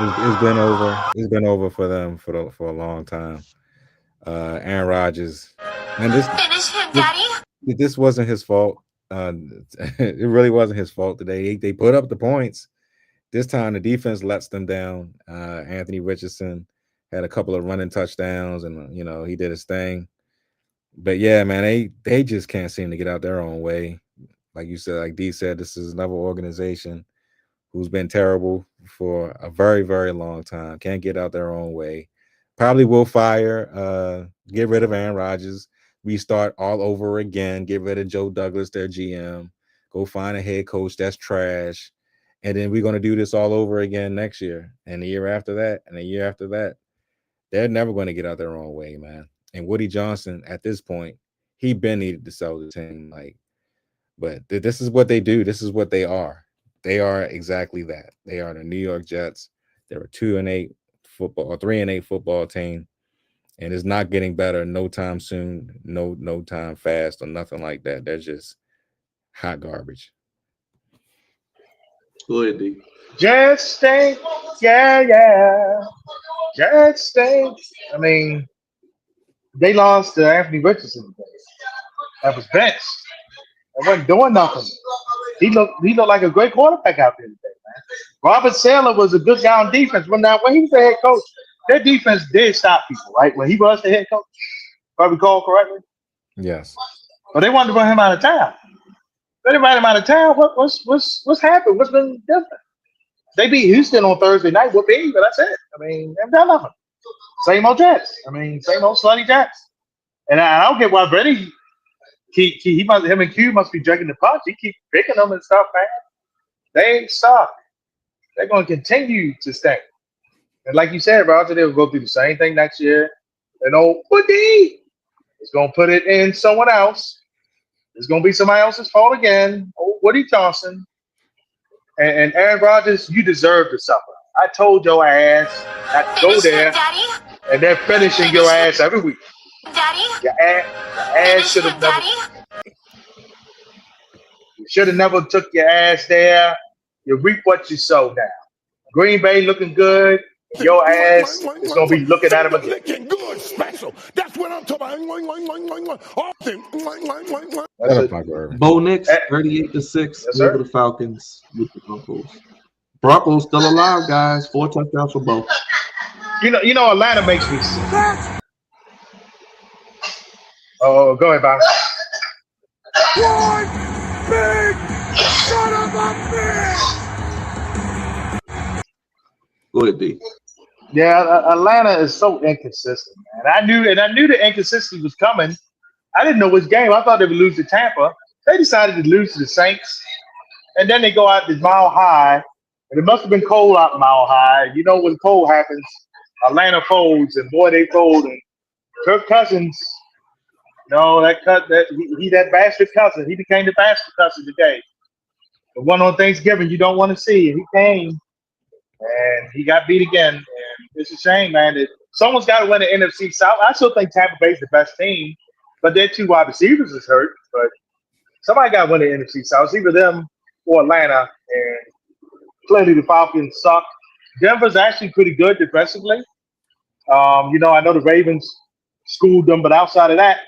It's been over. It's been over for them for a long time. Aaron Rodgers, and Finish him, Daddy. this wasn't his fault. It really wasn't his fault today. They put up the points. This time the defense lets them down. Anthony Richardson had a couple of running touchdowns, and he did his thing. But yeah, man, they just can't seem to get out their own way. Like you said, like D said, this is another organization who's been terrible for a very, very long time. Can't get out their own way. Probably will fire, get rid of Aaron Rodgers, restart all over again, get rid of Joe Douglas, their GM, go find a head coach that's trash. And then we're going to do this all over again next year and the year after that and the year after that. They're never going to get out their own way, man. And Woody Johnson, at this point, he been needed to sell the team. But this is what they do. This is what they are. They are exactly that. They are the New York Jets. They're a 2-8 football or 3-8 football team, and it's not getting better no time soon, no time fast or nothing like that. They're just hot garbage. Go ahead, D. Jets stink. Yeah. Jets stink. I mean, they lost to Anthony Richardson today. That was benched. That wasn't doing nothing. He looked like a great quarterback out there today, man. Robert Saleh was a good guy on defense. When he was the head coach, their defense did stop people, right? When he was the head coach, if I recall correctly. Yes. But they wanted to run him out of town. They ran him out of town. What's happened? What's been different? They beat Houston on Thursday night. But that's it. I mean, they've done nothing. Same old Jets. I mean, same old slutty Jets. And I don't get why Brady. Him and Q must be drinking the punch. He keep picking them and stuff, man. They ain't stuck. They're going to continue to stink. And like you said, Roger, they'll go through the same thing next year. And old Woody is going to put it in someone else. It's going to be somebody else's fault again. Old Woody Johnson. And Aaron Rodgers, you deserve to suffer. I told your ass not to go there. And they're finishing your ass every week. Daddy? Your ass should have never. You should have never took your ass there. You reap what you sow now. Green Bay looking good. Your ass is gonna be looking at him again. Looking good, special. That's what I'm talking about. Bo Nix, 38-6 over the Falcons with the Broncos. Broncos still alive, guys. 4 touchdowns for both. You know, Atlanta makes me sick. Oh, go ahead, Bob. One big son of a bitch. Go ahead, D. Yeah, Atlanta is so inconsistent, man. I knew the inconsistency was coming. I didn't know which game. I thought they would lose to Tampa. They decided to lose to the Saints, and then they go out to Mile High, and it must have been cold out in Mile High. You know when cold happens, Atlanta folds, and boy, they fold. And Kirk Cousins. No, that bastard cousin. He became the bastard cousin today. The one on Thanksgiving you don't want to see. He came, and he got beat again. And it's a shame, man. That someone's got to win the NFC South. I still think Tampa Bay's the best team, but their 2 wide receivers is hurt. But somebody got to win the NFC South. It's either them or Atlanta. And clearly the Falcons suck. Denver's actually pretty good defensively. I know the Ravens schooled them, but outside of that,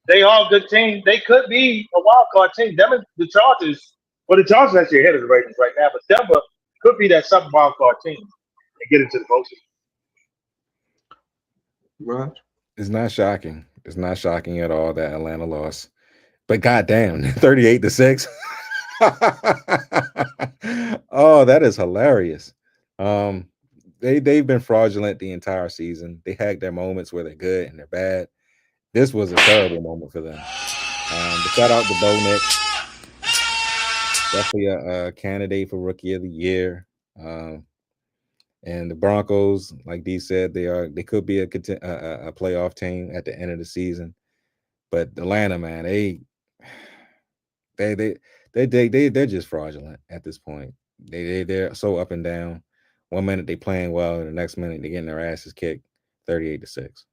they are a good team. They could be a wild card team. Them and the Chargers. Well, the Chargers actually ahead of the Ravens right now, but Denver could be that second wild card team and get into the postseason. Right. It's not shocking. It's not shocking at all that Atlanta lost. But goddamn, 38-6. Oh, that is hilarious. They've been fraudulent the entire season. They had their moments where they're good and they're bad. this was a terrible moment for them. But shout out to Bo Nix. Definitely a candidate for Rookie of the Year. And the Broncos, like D said, they could be a playoff team at the end of the season. But Atlanta, man, they're just fraudulent at this point. They're so up and down. 1 minute they playing well, and the next minute they're getting their asses kicked, 38-6.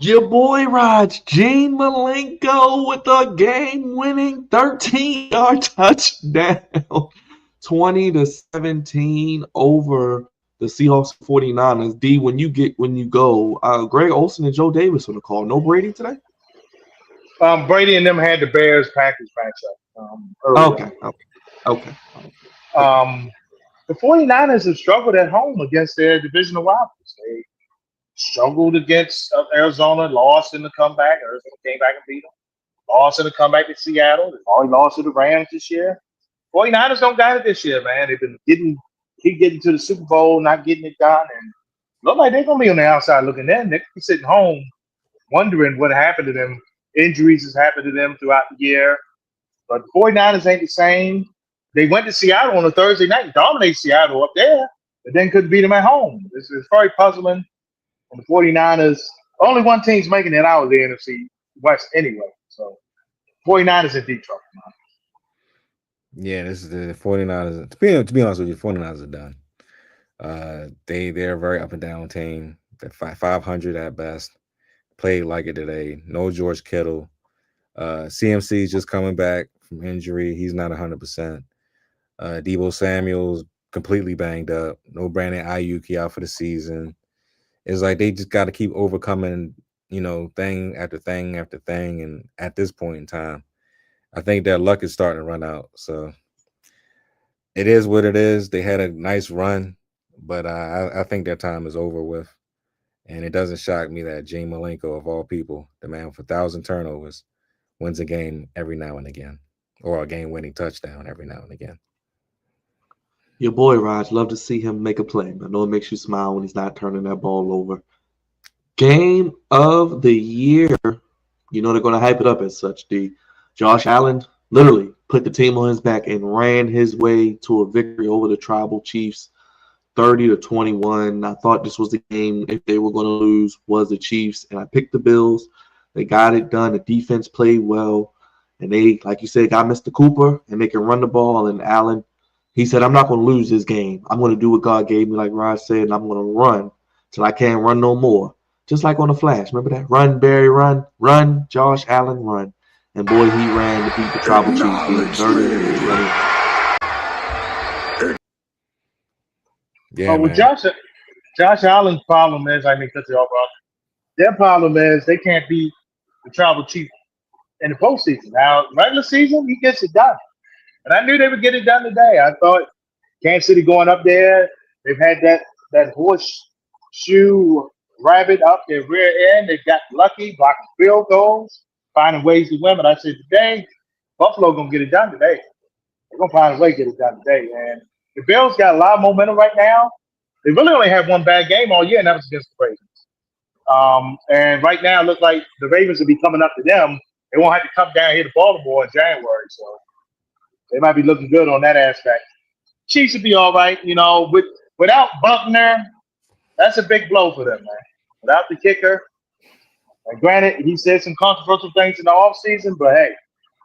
Your boy Raj, Gene Malenko with a game-winning 13-yard touchdown, 20-17 over the Seahawks 49ers. D, when you go, Greg Olsen and Joe Davis on the call. No Brady today? Brady and them had the Bears-Packers matchup earlier. Okay. The 49ers have struggled at home against their divisional rivals. They struggled against Arizona, lost in the comeback. Arizona came back and beat them. Lost in the comeback to Seattle. They've already lost to the Rams this year. 49ers don't got it this year, man. They've been keep getting to the Super Bowl, not getting it done. And look like they're going to be on the outside looking in. They're sitting home wondering what happened to them. Injuries has happened to them throughout the year. But the 49ers ain't the same. They went to Seattle on a Thursday night, dominated Seattle up there, but then couldn't beat them at home. It's very puzzling. And the 49ers, only one team's making it out of the NFC West anyway. So 49ers in deep trouble, man. Yeah, this is the 49ers. To be honest with you, 49ers are done. They're a very up and down team. They're 500 at best. Played like it today. No George Kittle. CMC is just coming back from injury. He's not 100%. Deebo Samuel's completely banged up. No Brandon Ayuk out for the season. It's like they just got to keep overcoming, thing after thing after thing. And at this point in time, I think their luck is starting to run out. So it is what it is. They had a nice run, but I think their time is over with. And it doesn't shock me that Gene Malenko, of all people, the man with 1,000 turnovers, wins a game every now and again, or a game-winning touchdown every now and again. Your boy Raj, love to see him make a play. I know it makes you smile when he's not turning that ball over. Game of the year. They're going to hype it up as such, D. Josh Allen literally put the team on his back and ran his way to a victory over the Tribal Chiefs, 30-21. I thought this was the game, if they were going to lose, was the Chiefs, and I picked the Bills. They got it done. The defense played well, and they, like you said, got Mr. Cooper, and they can run the ball. And Allen, he said, I'm not going to lose this game. I'm going to do what God gave me, like Raj said, and I'm going to run till I can't run no more. Just like on the Flash. Remember that? Run, Barry, run. Run, Josh Allen, run. And boy, he ran to beat the Tribal Chiefs, 30-20. Yeah, with Josh Allen's problem is, cut you off, bro. Their problem is they can't beat the Tribal Chief in the postseason. Now, regular season, he gets it done. And I knew they would get it done today. I thought Kansas City going up there, they've had that horseshoe rabbit up their rear end. They got lucky, blocking field goals, finding ways to win. But I said today, Buffalo going to get it done today. They're going to find a way to get it done today. And the Bills got a lot of momentum right now. They really only had one bad game all year, and that was against the Ravens. And right now, it looks like the Ravens will be coming up to them. They won't have to come down here to Baltimore in January. So they might be looking good on that aspect. Chiefs will be all right. Without Buckner, that's a big blow for them, man. Without the kicker. And granted, he said some controversial things in the offseason, but hey,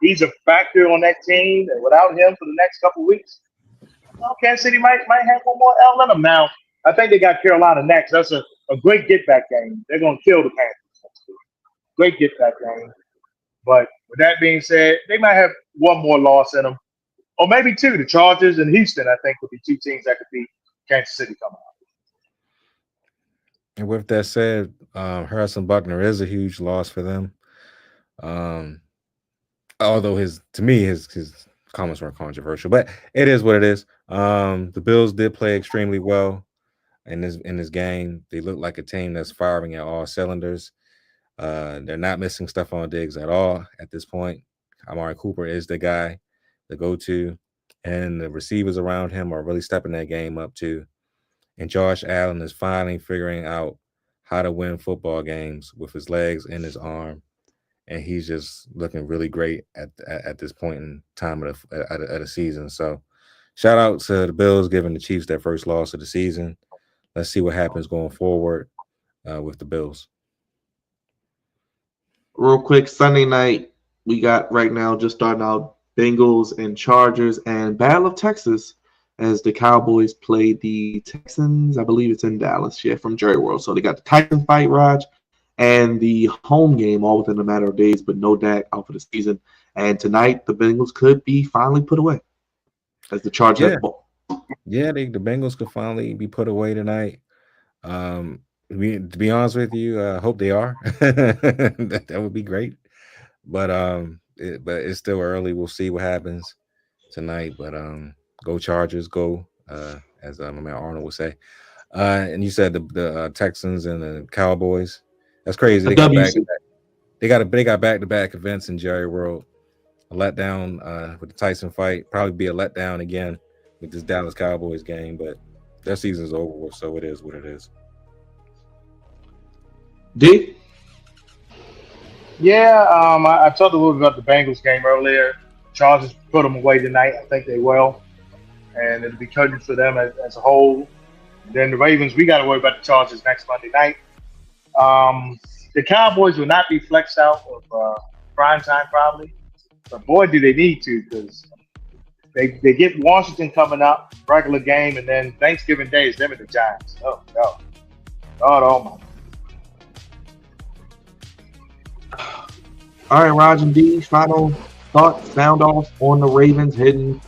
he's a factor on that team. And without him for the next couple of weeks, Kansas City might have one more L in them. Now, I think they got Carolina next. That's a great get-back game. They're going to kill the Panthers. Great get-back game. But with that being said, they might have one more loss in them. Or maybe two. The Chargers and Houston, I think, would be two teams that could beat Kansas City coming up. And with that said, Harrison Buckner is a huge loss for them. Although his comments weren't controversial, but it is what it is. The Bills did play extremely well in this game. They look like a team that's firing at all cylinders. They're not missing Stephon Diggs at all at this point. Amari Cooper is the guy, the go-to, and the receivers around him are really stepping that game up too. And Josh Allen is finally figuring out how to win football games with his legs and his arm, and he's just looking really great at this point in time of the season. So, shout out to the Bills giving the Chiefs their first loss of the season. Let's see what happens going forward with the Bills. Real quick, Sunday night, we got right now just starting out Bengals and Chargers and Battle of Texas as the Cowboys play the Texans. I believe it's in Dallas, from Jerry World. So they got the Titans fight, Raj, and the home game all within a matter of days, but no Dak out for the season. And tonight, the Bengals could be finally put away as the Chargers have the ball. Yeah, the Bengals could finally be put away tonight. To be honest with you, I hope they are. that would be great. But it's still early. We'll see what happens tonight. But go Chargers, go, as my man Arnold would say. And you said the Texans and the Cowboys. That's crazy. They got back-to-back events in Jerry World. A letdown with the Tyson fight. Probably be a letdown again with this Dallas Cowboys game, but their season's over with, so it is what it is. D? Yeah, I talked a little bit about the Bengals game earlier. Chargers put them away tonight. I think they will. And it'll be good for them as a whole. And then the Ravens, we got to worry about the Chargers next Monday night. The Cowboys will not be flexed out of prime time probably. But boy, do they need to, because they get Washington coming up, regular game, and then Thanksgiving Day is them and the Giants. Oh, no. God almighty. All right, Raj and D, final thoughts, sound off on the Ravens heading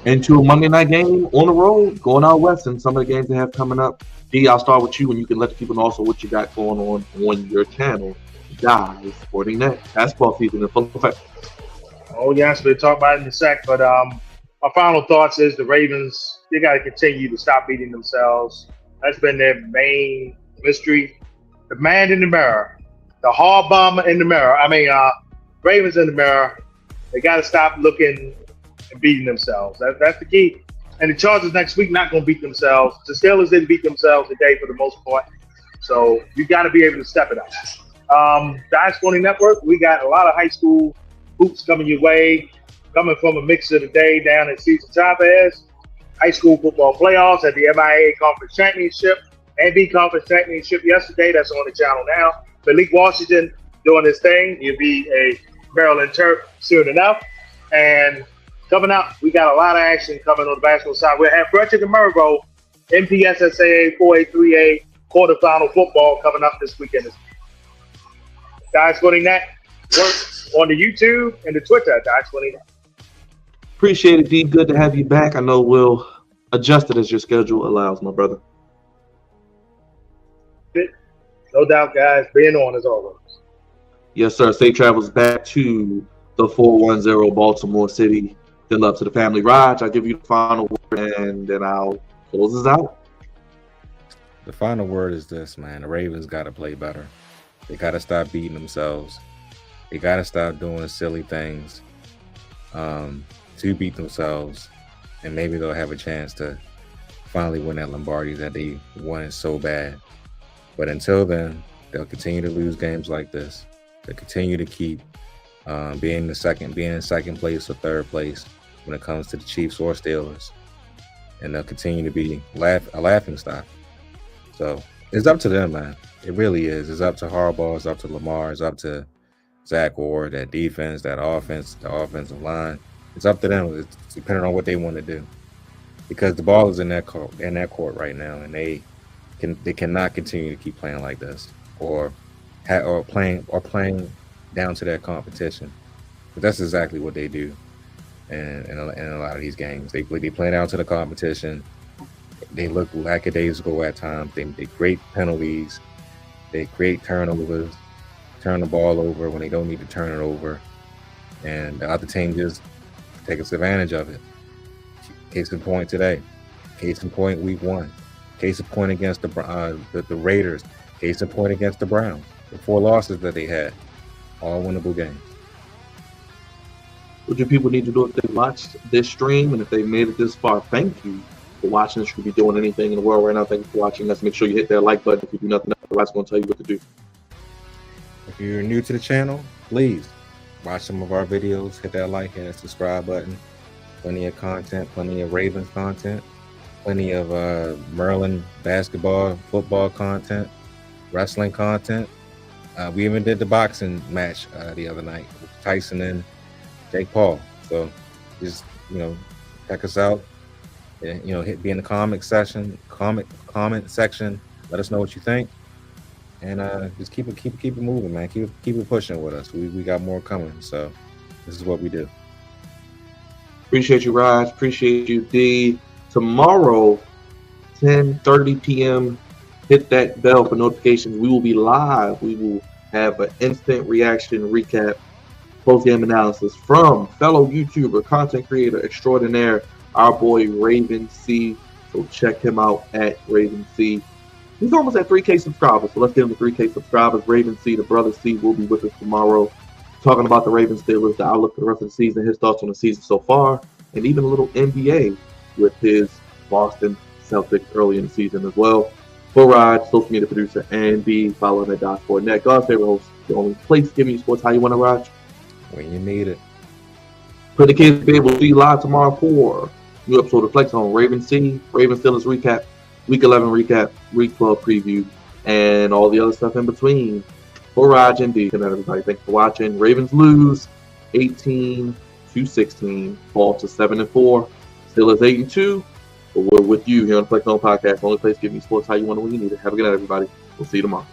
into a Monday night game on the road, going out west, and some of the games they have coming up. D, I'll start with you, and you can let the people know also what you got going on your channel, Dive Sporting Net. Basketball season in full effect. Oh, yes, we'll talk about it in a sec. But my final thoughts is the Ravens, they got to continue to stop beating themselves. That's been their main mystery. The man in the mirror, the hard bomber in the mirror. Ravens in the mirror. They got to stop looking and beating themselves. That's the key. And the Chargers next week not going to beat themselves. The Steelers didn't beat themselves today for the most part. So you got to be able to step it up. Dive Sporting Network, we got a lot of high school hoops coming your way, coming from a mix of the day down at Cesar Chavez, high school football playoffs at the MIA Conference Championship, and B Conference Championship yesterday. That's on the channel now. Malik Washington doing his thing. He'll be a Maryland Terp soon enough. And coming up, we got a lot of action coming on the basketball side. We'll have Frederick and Murrow, MPSSAA 4A3A quarterfinal football coming up this weekend. Dive Sporting Net works on the YouTube and the Twitter at Dive Sporting Net. Appreciate it, D. Good to have you back. I know we'll adjust it as your schedule allows, my brother. No doubt, guys. Being on as always. Yes, sir. Safe travels back to the 410 Baltimore City. Good love to the family. Raj, I'll give you the final word, and then I'll close this out. The final word is this, man. The Ravens got to play better. They got to stop beating themselves. They got to stop doing silly things to beat themselves, and maybe they'll have a chance to finally win that Lombardi that they wanted so bad. But until then, they'll continue to lose games like this. They'll continue to keep being in second place or third place when it comes to the Chiefs or Steelers, and they'll continue to be a laughing stock. So it's up to them, man. It really is. It's up to Harbaugh. It's up to Lamar. It's up to Zach Ward, that defense, that offense, the offensive line. It's up to them. It's depending on what they want to do, because the ball is in that court right now, and they cannot continue to keep playing like this or playing down to their competition. But that's exactly what they do in a lot of these games. They play down to the competition. They look lackadaisical at times. They create penalties. They create turnovers, turn the ball over when they don't need to turn it over. And the other team just takes advantage of it. Case in point today. Case in point week 1. Case in point against the Raiders. Case in point against the Browns. The 4 losses that they had, all winnable games. What do people need to do if they watched this stream and if they made it this far? Thank you for watching us. You could be doing anything in the world right now. Thank you for watching us. Make sure you hit that like button. If you do nothing else, Rod's going to tell you what to do. If you're new to the channel, please watch some of our videos. Hit that like and that subscribe button. Plenty of content, plenty of Ravens content, plenty of Maryland basketball, football content, wrestling content. We even did the boxing match the other night with Tyson and Jake Paul. So just, check us out. And, be in the comment section. Let us know what you think. And just keep it moving, man. Keep it pushing with us. We got more coming. So this is what we do. Appreciate you, Raj. Appreciate you, D. Tomorrow, 10:30 p.m. Hit that bell for notifications. We will be live. We will have an instant reaction recap, post-game analysis from fellow YouTuber, content creator extraordinaire, our boy Raven C. So check him out at Raven C. He's almost at 3K subscribers, so let's get him to 3K subscribers. Raven C, the brother C, will be with us tomorrow, talking about the Ravens Steelers, the outlook for the rest of the season, his thoughts on the season so far, and even a little NBA with his Boston Celtics early in the season as well. For Rod, social media producer, and B, follow him at DOT4Net. God's favorite host, the only place giving you sports how you want to, Raj. When you need it. For the kids, babe, we'll see you live tomorrow for new episode of Flex on Raven C, Raven Steelers recap, Week 11 recap, Week 12 preview, and all the other stuff in between. For Raj and D, good night, everybody. Thanks for watching. Ravens lose 18-16, fall to 7-4. Steelers 8-2. But we're with you here on the Flex On Podcast. Only place giving you sports how you want to when you need it. Have a good night, everybody. We'll see you tomorrow.